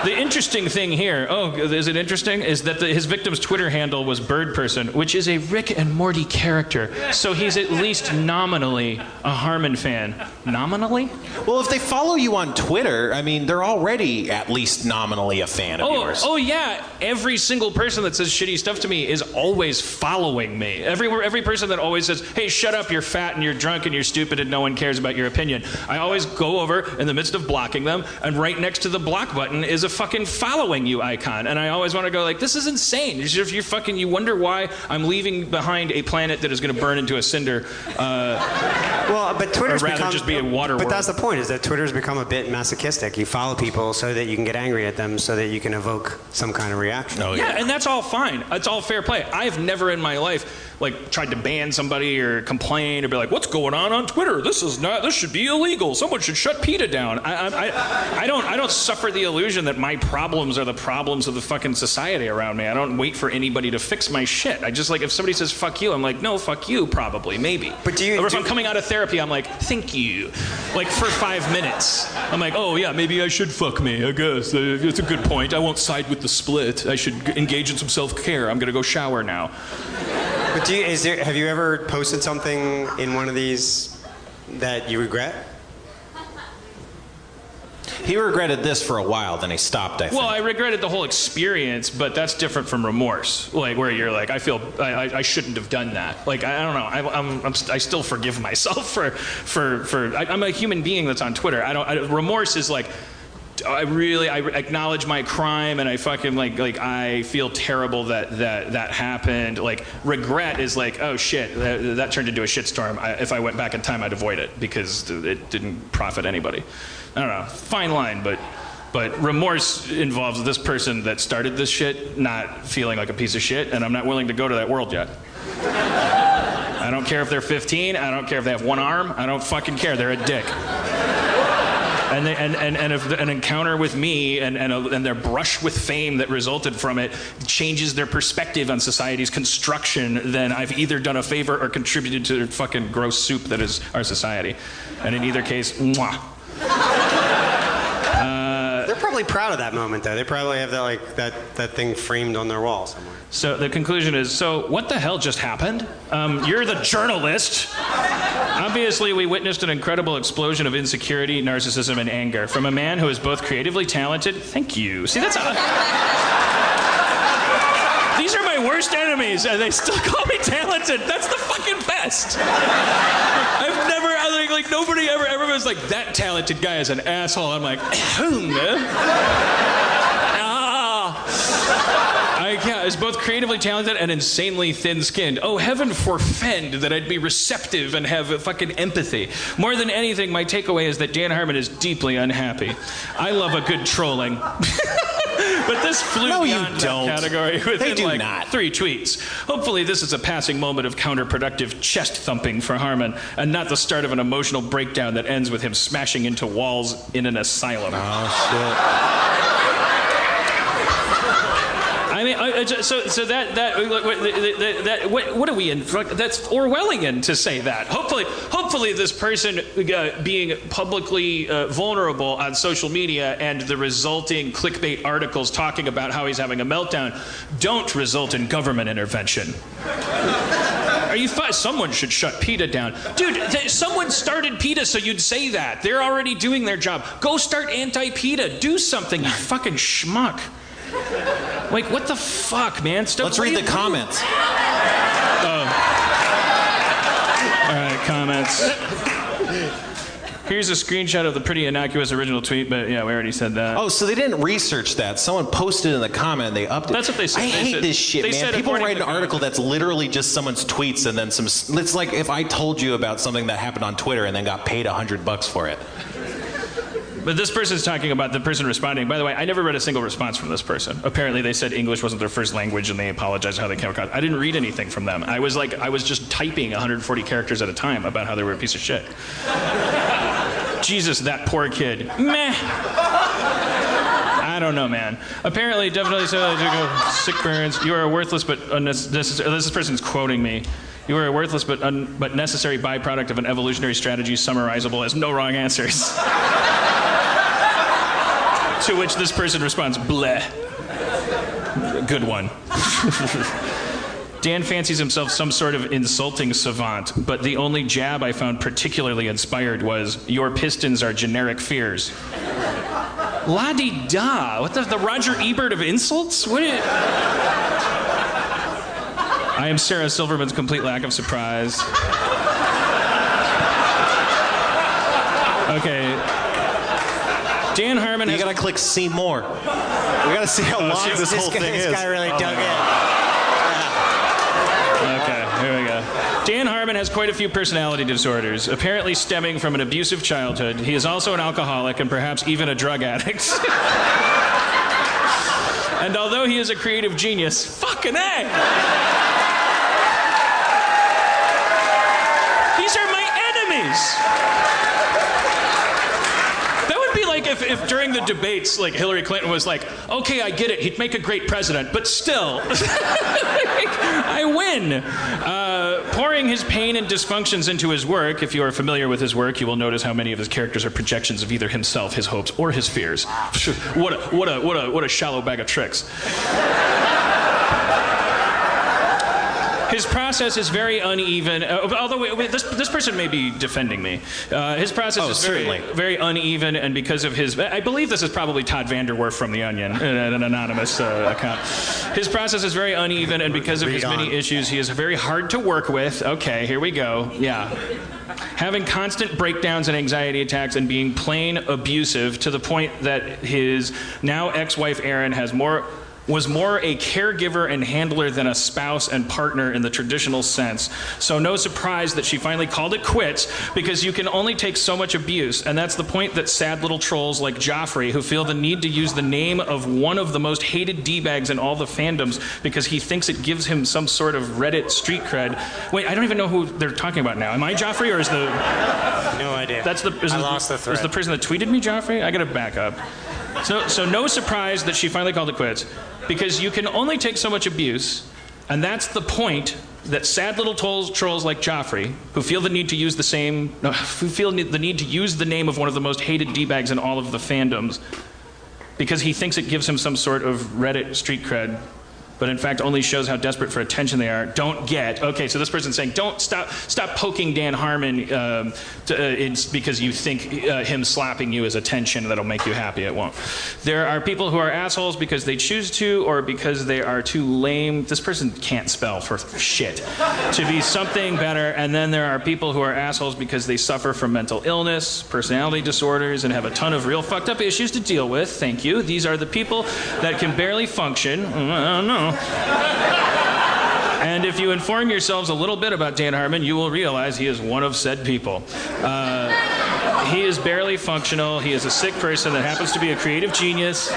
S7: The interesting thing here, is it interesting? Is that his victim's Twitter handle was Bird Person, which is a Rick and Morty character. So he's at least nominally a Harmon fan. Nominally?
S8: Well, if they follow you on Twitter, I mean, they're already at least nominally a fan of yours.
S7: Oh yeah. Every single person that says shitty stuff to me is always following me. Every person that always says, hey, shut up, you're fat and you're drunk and you're stupid and no one cares about your opinion. I always go over in the midst of blocking them, and right next to the block button is a fucking following you icon. And I always want to go like, this is insane. You wonder why I'm leaving behind a planet that is going to burn into a cinder.
S11: Well, but Twitter's
S7: or rather
S11: become,
S7: just be a water
S11: But
S7: world.
S11: that's the point, is that Twitter's become a bit masochistic. You follow people so that you can get angry at them, so that you can evoke some kind of reaction.
S8: Oh,
S7: Yeah, and that's all fine. That's all fair play. I've never in my life tried to ban somebody or complain or be like, what's going on Twitter? This should be illegal. Someone should shut PETA down. I don't suffer the illusion that my problems are the problems of the fucking society around me. I don't wait for anybody to fix my shit. I just if somebody says fuck you, I'm like, no, fuck you, probably, maybe.
S11: But
S7: or if I'm coming out of therapy, I'm like, thank you. For 5 minutes. I'm like, oh yeah, maybe I should fuck me, I guess. It's a good point. I won't side with the split. I should engage in some self-care. I'm gonna go shower now.
S11: But have you ever posted something in one of these that you regret?
S8: He regretted this for a while, then he stopped, I think.
S7: Well, I regretted the whole experience, but that's different from remorse. Where you're like, I feel I shouldn't have done that. I don't know. I still forgive myself for I'm a human being that's on Twitter. Remorse is I acknowledge my crime, and I fucking I feel terrible that happened. Regret is oh shit, that turned into a shitstorm. If I went back in time, I'd avoid it because it didn't profit anybody. I don't know, fine line, but remorse involves this person that started this shit not feeling like a piece of shit, and I'm not willing to go to that world yet. I don't care if they're 15. I don't care if they have one arm. I don't fucking care. They're a dick. And if an encounter with me and their brush with fame that resulted from it changes their perspective on society's construction, then I've either done a favor or contributed to the fucking gross soup that is our society. And in either case, mwah.
S11: They're probably proud of that moment, though. They probably have that thing framed on their wall somewhere.
S7: So the conclusion is, so what the hell just happened? You're the journalist. Obviously, we witnessed an incredible explosion of insecurity, narcissism, and anger from a man who is both creatively talented. Thank you. See, that's these are my worst enemies, and they still call me talented. That's the fucking best. I've never, nobody ever was like, that talented guy is an asshole. I'm like, is both creatively talented and insanely thin-skinned. Oh, heaven forfend that I'd be receptive and have fucking empathy. More than anything, my takeaway is that Dan Harmon is deeply unhappy. I love a good trolling. But this flew beyond that category within 3 tweets. Hopefully this is a passing moment of counterproductive chest thumping for Harmon, and not the start of an emotional breakdown that ends with him smashing into walls in an asylum.
S8: Oh, shit.
S7: I mean, what are we in? That's Orwellian to say that. Hopefully this person being publicly vulnerable on social media and the resulting clickbait articles talking about how he's having a meltdown don't result in government intervention. Are you someone should shut PETA down. Dude, someone started PETA so you'd say that. They're already doing their job. Go start anti-PETA. Do something, you fucking schmuck. What the fuck, man?
S8: Let's read the comments.
S7: All right, comments. Here's a screenshot of the pretty innocuous original tweet, but yeah, we already said that.
S8: Oh, so they didn't research that. Someone posted in the comment, they updated.
S7: That's what they said.
S8: I hate this shit, man. People write an article that's literally just someone's tweets and then some... It's like if I told you about something that happened on Twitter and then got paid $100 for it.
S7: But this person's talking about the person responding. By the way, I never read a single response from this person. Apparently, they said English wasn't their first language, and they apologized how they came across. I didn't read anything from them. I was just typing 140 characters at a time about how they were a piece of shit. Jesus, that poor kid. Meh. I don't know, man. Apparently, definitely so. Sick burns. You are a worthless but unnecessary. This person's quoting me. You are a worthless but necessary byproduct of an evolutionary strategy summarizable as no wrong answers. To which this person responds, bleh. Good one. Dan fancies himself some sort of insulting savant, but the only jab I found particularly inspired was, your pistons are generic fears. La-di-da. What the Roger Ebert of insults? What is... I am Sarah Silverman's complete lack of surprise. Okay. Dan Harmon has...
S8: You gotta click see more. We gotta see how long this whole thing is.
S11: This guy really dug in.
S7: Okay, here we go. Dan Harmon has quite a few personality disorders, apparently stemming from an abusive childhood. He is also an alcoholic and perhaps even a drug addict. And although he is a creative genius, fucking A! These are my enemies! That would be like if during the debates, like Hillary Clinton was like, okay, I get it, he'd make a great president, but still, I win. Pouring his pain and dysfunctions into his work, if you are familiar with his work, you will notice how many of his characters are projections of either himself, his hopes, or his fears. What a shallow bag of tricks. His process is very uneven, although this person may be defending me. His process is very uneven, and because of his... I believe this is probably Todd Vanderwerf from The Onion, an anonymous account. His process is very uneven, and because of his many issues, he is very hard to work with. Okay, here we go. Yeah. Having constant breakdowns and anxiety attacks and being plain abusive to the point that his now ex-wife Erin was more a caregiver and handler than a spouse and partner in the traditional sense. So no surprise that she finally called it quits, because you can only take so much abuse, and that's the point that sad little trolls like Joffrey, who feel the need to use the name of one of the most hated D-bags in all the fandoms because he thinks it gives him some sort of Reddit street cred. Wait, I don't even know who they're talking about now. Am I Joffrey, or is the...
S11: No idea.
S7: I lost the thread. Is the person that tweeted me Joffrey? I gotta back up. So no surprise that she finally called it quits, because you can only take so much abuse, and that's the point that sad little trolls like Joffrey, who feel the need to use the name of one of the most hated D-bags in all of the fandoms, because he thinks it gives him some sort of Reddit street cred, but in fact only shows how desperate for attention they are, don't get. Okay, so this person's saying, don't stop poking Dan Harmon it's because you think him slapping you is attention that'll make you happy. It won't. There are people who are assholes because they choose to, or because they are too lame. This person can't spell for shit. To be something better. And then there are people who are assholes because they suffer from mental illness, personality disorders, and have a ton of real fucked up issues to deal with. Thank you. These are the people that can barely function. I don't know. And if you inform yourselves a little bit about Dan Harmon, you will realize he is one of said people. He is barely functional. He is a sick person that happens to be a creative genius.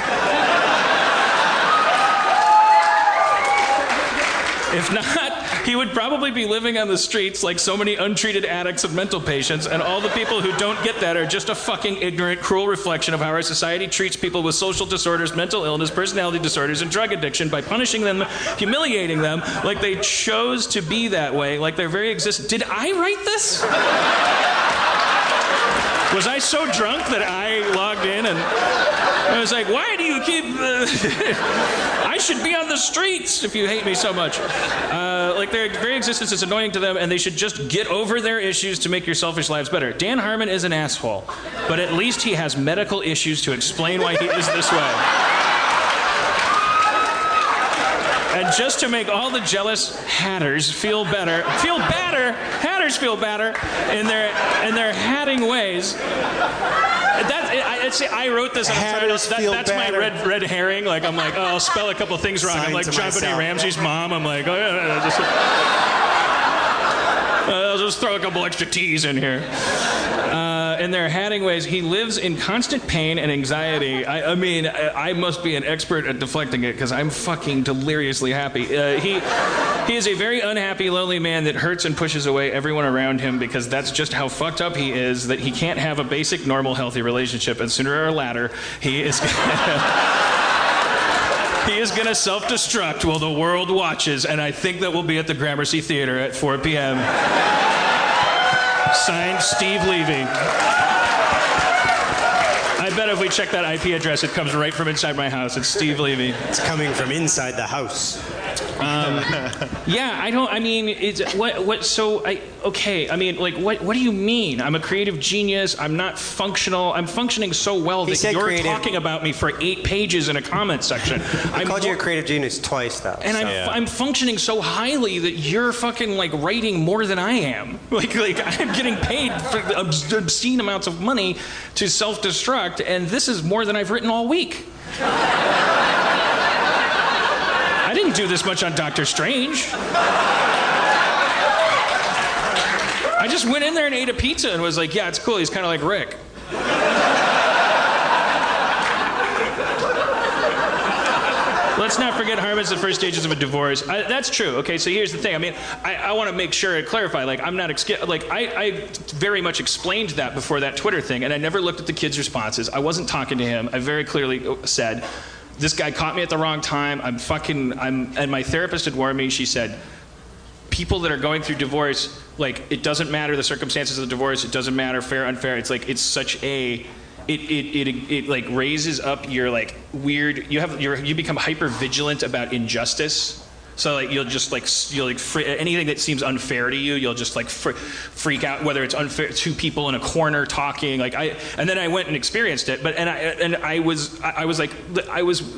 S7: If not, he would probably be living on the streets like so many untreated addicts and mental patients, and all the people who don't get that are just a fucking ignorant, cruel reflection of how our society treats people with social disorders, mental illness, personality disorders, and drug addiction by punishing them, humiliating them, like they chose to be that way, like their very existence. Did I write this? Was I so drunk that I logged in and I was like, why do you keep... I should be on the streets if you hate me so much. Like their very existence is annoying to them, and they should just get over their issues to make your selfish lives better. Dan Harmon is an asshole, but at least he has medical issues to explain why he is this way. And just to make all the jealous hatters feel better, hatters feel better in their hatting ways. I wrote this. That's my red herring. Like I'm like, oh, I'll spell a couple things wrong. I'm like John Benet Ramsey's mom. I'm like, oh yeah, I'll just throw a couple extra T's in here. In their hatting ways, he lives in constant pain and anxiety. I mean, I must be an expert at deflecting it because I'm fucking deliriously happy. He is a very unhappy, lonely man that hurts and pushes away everyone around him because that's just how fucked up he is, that he can't have a basic, normal, healthy relationship. And sooner or later, he is going to self-destruct while the world watches, and I think that will be at the Gramercy Theater at 4 p.m. Signed, Steve Levy. I bet if we check that IP address, it comes right from inside my house. It's Steve Levy.
S11: It's coming from inside the house.
S7: Yeah, I mean, it's okay. I mean, like, what do you mean? I'm a creative genius. I'm not functional. I'm functioning so well that you're talking about me for 8 pages in a comment section.
S11: I called you a creative genius twice, though.
S7: And I'm functioning so highly that you're fucking, like, writing more than I am. Like I'm getting paid for obscene amounts of money to self-destruct, and this is more than I've written all week. I didn't do this much on Doctor Strange. I just went in there and ate a pizza and was like, yeah, it's cool. He's kind of like Rick. Let's not forget Harmon's the first stages of a divorce. That's true. Okay, so here's the thing. I mean, I want to make sure I clarify. Like, I'm not I very much explained that before that Twitter thing, and I never looked at the kid's responses. I wasn't talking to him. I very clearly said, this guy caught me at the wrong time. And my therapist had warned me. She said, people that are going through divorce, like, it doesn't matter the circumstances of the divorce. It doesn't matter fair, unfair. It's like, it's such a... It like raises up your like weird. You become hyper vigilant about injustice. So like you'll anything that seems unfair to you, you'll just like freak out. Whether it's unfair, 2 people in a corner talking. And then I went and experienced it. I was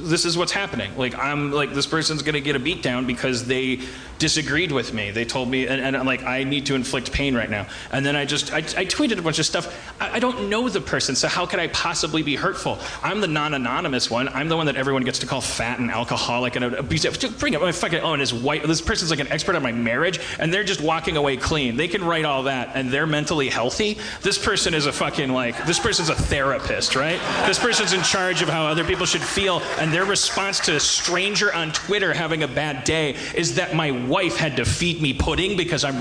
S7: this is what's happening. Like I'm like this person's gonna get a beat down because they disagreed with me. They told me, and I'm like, I need to inflict pain right now. And then I tweeted a bunch of stuff. I don't know the person, so how could I possibly be hurtful? I'm the non-anonymous one. I'm the one that everyone gets to call fat and alcoholic and abusive. Bring up my fucking, and his wife. This person's like an expert on my marriage, and they're just walking away clean. They can write all that, and they're mentally healthy. This person is this person's a therapist, right? This person's in charge of how other people should feel, and their response to a stranger on Twitter having a bad day is that my wife had to feed me pudding because I'm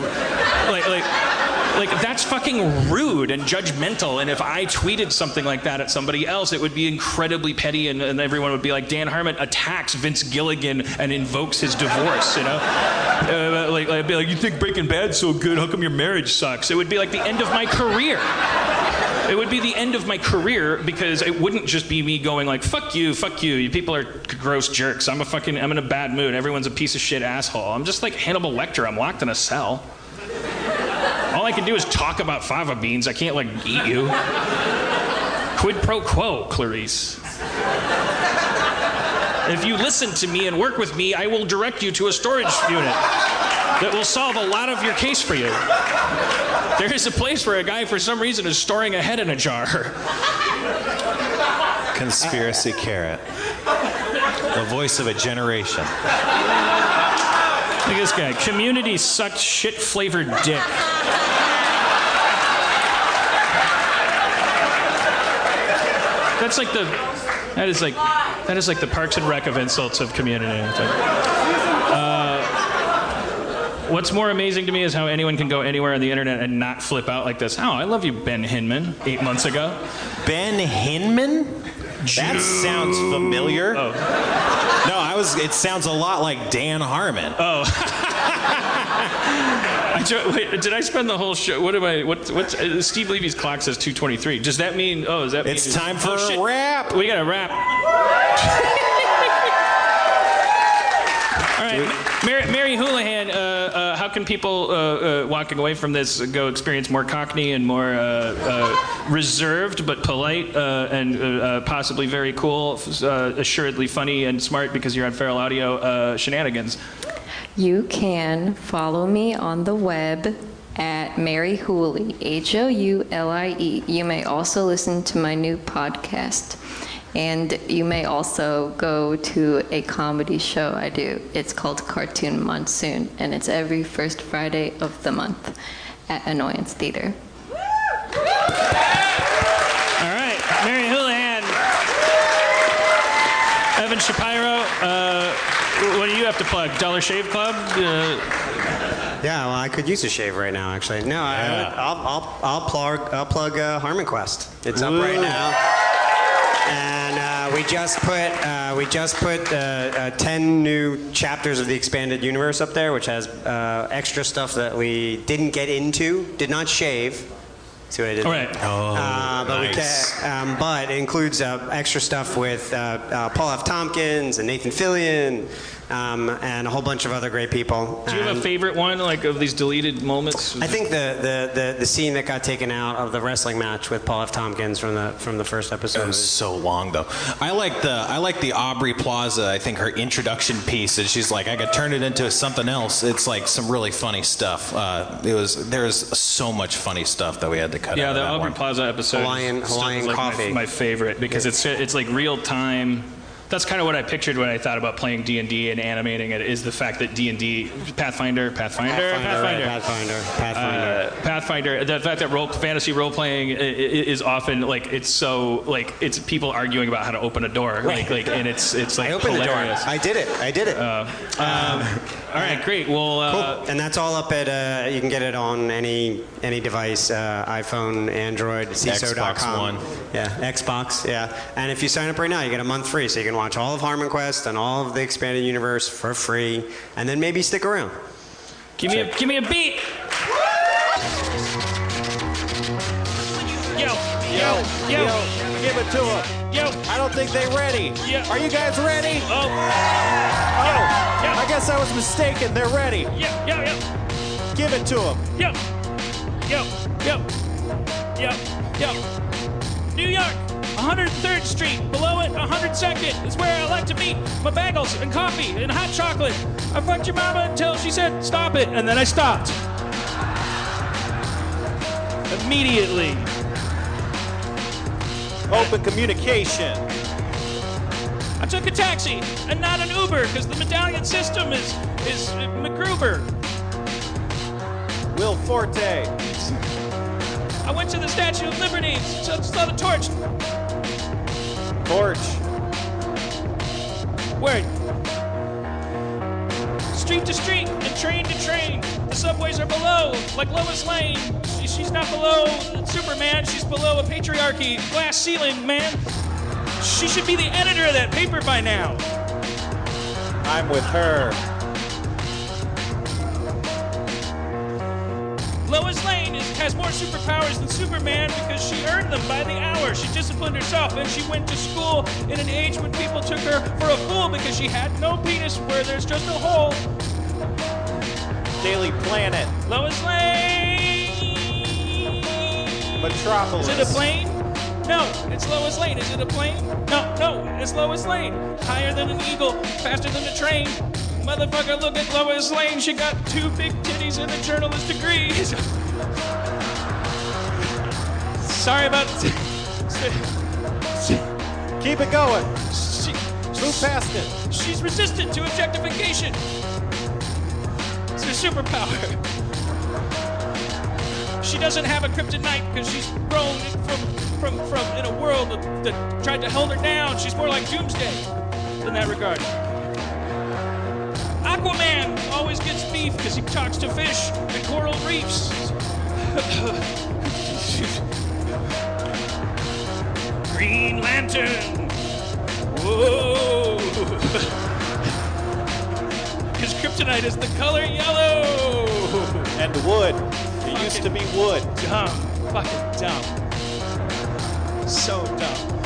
S7: like that's fucking rude and judgmental. And if I tweeted something like that at somebody else, it would be incredibly petty, and everyone would be like, Dan Harmon attacks Vince Gilligan and invokes his divorce, you know? I'd be like, you think Breaking Bad's so good, how come your marriage sucks? It would be like the end of my career. It would be the end of my career because it wouldn't just be me going like, fuck you, you people are gross jerks. I'm in a bad mood. Everyone's a piece of shit asshole. I'm just like Hannibal Lecter. I'm locked in a cell. All I can do is talk about fava beans. I can't like eat you. Quid pro quo, Clarice. If you listen to me and work with me, I will direct you to a storage unit that will solve a lot of your case for you. There is a place where a guy, for some reason, is storing a head in a jar.
S8: Conspiracy Carrot. The voice of a generation.
S7: Look at this guy. Community sucked shit-flavored dick. That is like the Parks and Rec of insults of Community. What's more amazing to me is how anyone can go anywhere on the internet and not flip out like this. Oh, I love you, Ben Hinman, 8 months ago.
S8: Ben Hinman? That sounds familiar.
S7: Oh.
S8: No, it sounds a lot like Dan Harmon.
S7: Oh. Wait, did I spend the whole show? What's Steve Levy's clock says 2:23. Does that mean? Does that mean
S8: it's time for a rap?
S7: We got a rap. All right, Mary Houlihan. How can people walking away from this go experience more Cockney and more reserved but polite and possibly very cool, assuredly funny and smart because you're on Feral Audio shenanigans?
S10: You can follow me on the web at Mary Houlie, Houlie. You may also listen to my new podcast. And you may also go to a comedy show I do. It's called Cartoon Monsoon, and it's every first Friday of the month at Annoyance Theater.
S7: All right, Mary Houlihan. Evan Shapiro, what do you have to plug? Dollar Shave Club?
S11: Yeah, well, I could use a shave right now, actually. No, yeah. I'll plug Harmon Quest. It's up right now. And we just put 10 new chapters of the expanded universe up there, which has extra stuff that we didn't get into, did not shave. See what I did?
S7: All right.
S11: But
S8: nice.
S11: we
S8: Nice.
S11: But it includes extra stuff with Paul F. Tompkins and Nathan Fillion and a whole bunch of other great people.
S7: Do you have a favorite one, like, of these deleted moments?
S11: I think the scene that got taken out of the wrestling match with Paul F. Tompkins from the first episode.
S8: It was so long though. I like the Aubrey Plaza. I think her introduction piece is she's like, I could turn it into something else. It's like some really funny stuff. There's so much funny stuff that we had to cut out.
S7: Yeah,
S8: of
S7: the
S8: that
S7: Aubrey
S8: one.
S7: Plaza episode.
S11: Hawaiian
S7: is like
S11: coffee.
S7: my favorite because it's like real time. That's kind of what I pictured when I thought about playing D&D and animating it, is the fact that D&D, Pathfinder. The fact that fantasy role pling is often like it's people arguing about how to open a door, like and it's like
S11: I opened
S7: hilarious.
S11: the door. I did it.
S7: All right, great. Well,
S11: cool. And that's all up at you can get it on any device, iPhone, Android, CISO.com.
S8: Xbox One.
S11: Yeah, Xbox. Yeah, and if you sign up right now, you get a month free, so you can watch all of Harmon Quest and all of the expanded universe for free, and then maybe stick around.
S7: Give me a beat. Yo.
S12: Give it to them.
S7: Yo.
S12: I don't think they're ready.
S7: Yeah.
S12: Are you guys ready?
S7: Oh.
S12: I guess I was mistaken. They're ready.
S7: Yeah.
S12: Give it to them.
S7: Yo. New York, 103rd Street. Below it, 102nd is where I like to meet my bagels and coffee and hot chocolate. I fucked your mama until she said, stop it, and then I stopped. Immediately.
S12: Open communication.
S7: I took a taxi and not an Uber because the medallion system is MacGruber.
S12: Will Forte.
S7: I went to the Statue of Liberty, saw the torch.
S12: Torch.
S7: Word. Street to street and train to train. The subways are below, like Lois Lane. She's not below Superman, she's below a patriarchy. Glass ceiling, man. She should be the editor of that paper by now.
S12: I'm with her.
S7: Lois Lane has more superpowers than Superman because she earned them by the hour. She disciplined herself and she went to school in an age when people took her for a fool because she had no penis where there's just a hole.
S12: Daily Planet.
S7: Lois Lane.
S12: Metropolis.
S7: Is it a plane? No, it's Lois Lane. Is it a plane? No, it's Lois Lane. Higher than an eagle, faster than a train. Motherfucker, look at Lois Lane. She got 2 big titties and a journalist degree. Sorry about...
S12: Keep it going. Move past it.
S7: She's resistant to objectification. It's her superpower. She doesn't have a kryptonite because she's grown from in a world that tried to hold her down. She's more like Doomsday in that regard. Aquaman always gets beef because he talks to fish and coral reefs. Green Lantern. Whoa. His kryptonite is the color yellow.
S12: And wood. It used to be wood.
S7: Dumb. Fucking dumb. So dumb.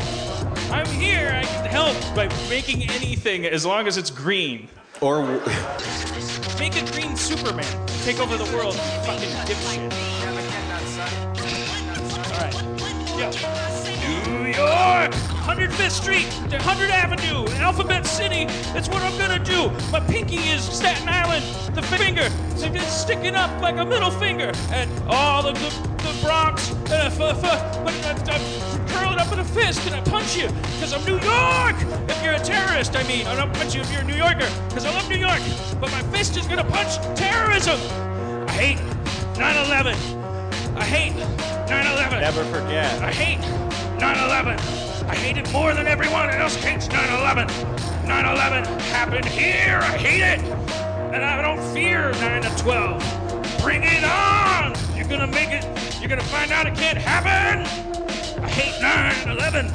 S7: I'm here. I can help by making anything as long as it's green.
S8: Or
S7: make a green Superman. Take over the world. Fucking dipshit. All right. Yo. New York, 105th Street, 100th Avenue, Alphabet City. That's what I'm gonna do. My pinky is Staten Island. The finger is sticking up like a middle finger. And all the Bronx. And I curl it up in a fist and I punch you because I'm New York. If you're a terrorist, I mean, I don't punch you if you're a New Yorker because I love New York. But my fist is gonna punch terrorism. I hate 9/11. I hate 9/11.
S12: Never forget.
S7: I hate 9/11. I hate it more than everyone else hates 9/11. 9/11 happened here. I hate it. And I don't fear 9/12. Bring it on. You're gonna make it. You're gonna find out it can't happen. I hate 9/11.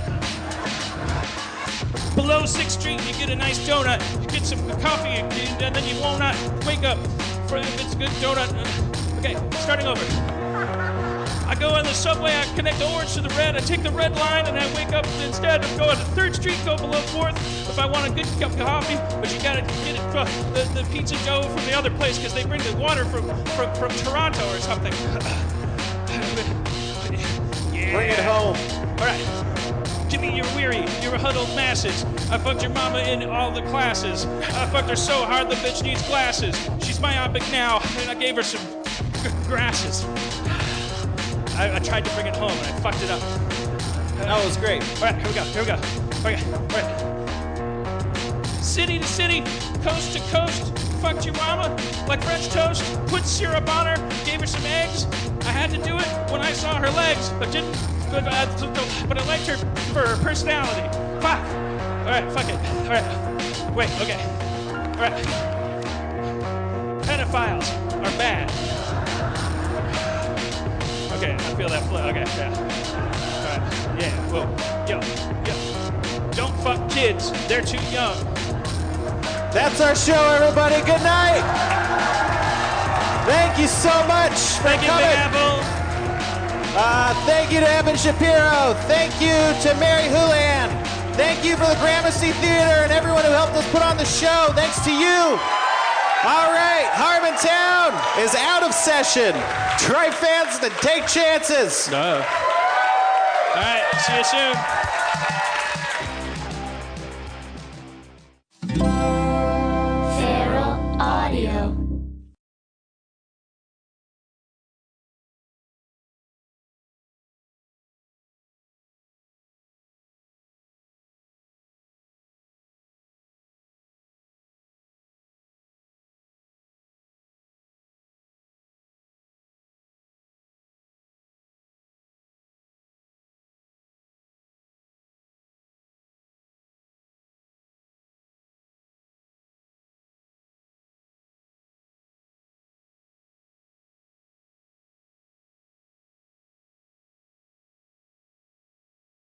S7: Below 6th Street, you get a nice donut. You get some coffee, and then you will not wake up if it's a good donut. Okay, starting over. I go on the subway, I connect the orange to the red, I take the red line, and I wake up instead of going to 3rd Street, go below 4th if I want a good cup of coffee, but you gotta get it the pizza dough from the other place because they bring the water from Toronto or something. Yeah.
S12: Bring it home.
S7: All right. Give me your weary, your huddled masses. I fucked your mama in all the classes. I fucked her so hard the bitch needs glasses. She's myopic now, and I gave her some grasses. I tried to bring it home, and I fucked it up.
S12: That was great.
S7: All right, here we go. Okay, all right. City to city, coast to coast, fucked your mama like French toast. Put syrup on her, gave her some eggs. I had to do it when I saw her legs, but I liked her for her personality. Fuck. All right, fuck it. All right. Wait. Okay. All right. Pedophiles are bad. Okay, I feel that flow. Okay, yeah. All right. Yeah. Whoa. Yo. Don't fuck kids. They're too young.
S12: That's our show, everybody. Good night. Thank you so much for
S7: Thank you,
S12: coming.
S7: Big Apple.
S12: Thank you to Evan Shapiro. Thank you to Mary Houlihan. Thank you for the Gramercy Theater and everyone who helped us put on the show. Thanks to you. All right, Harmontown is out of session. Try fans to take chances.
S7: All right, see you soon.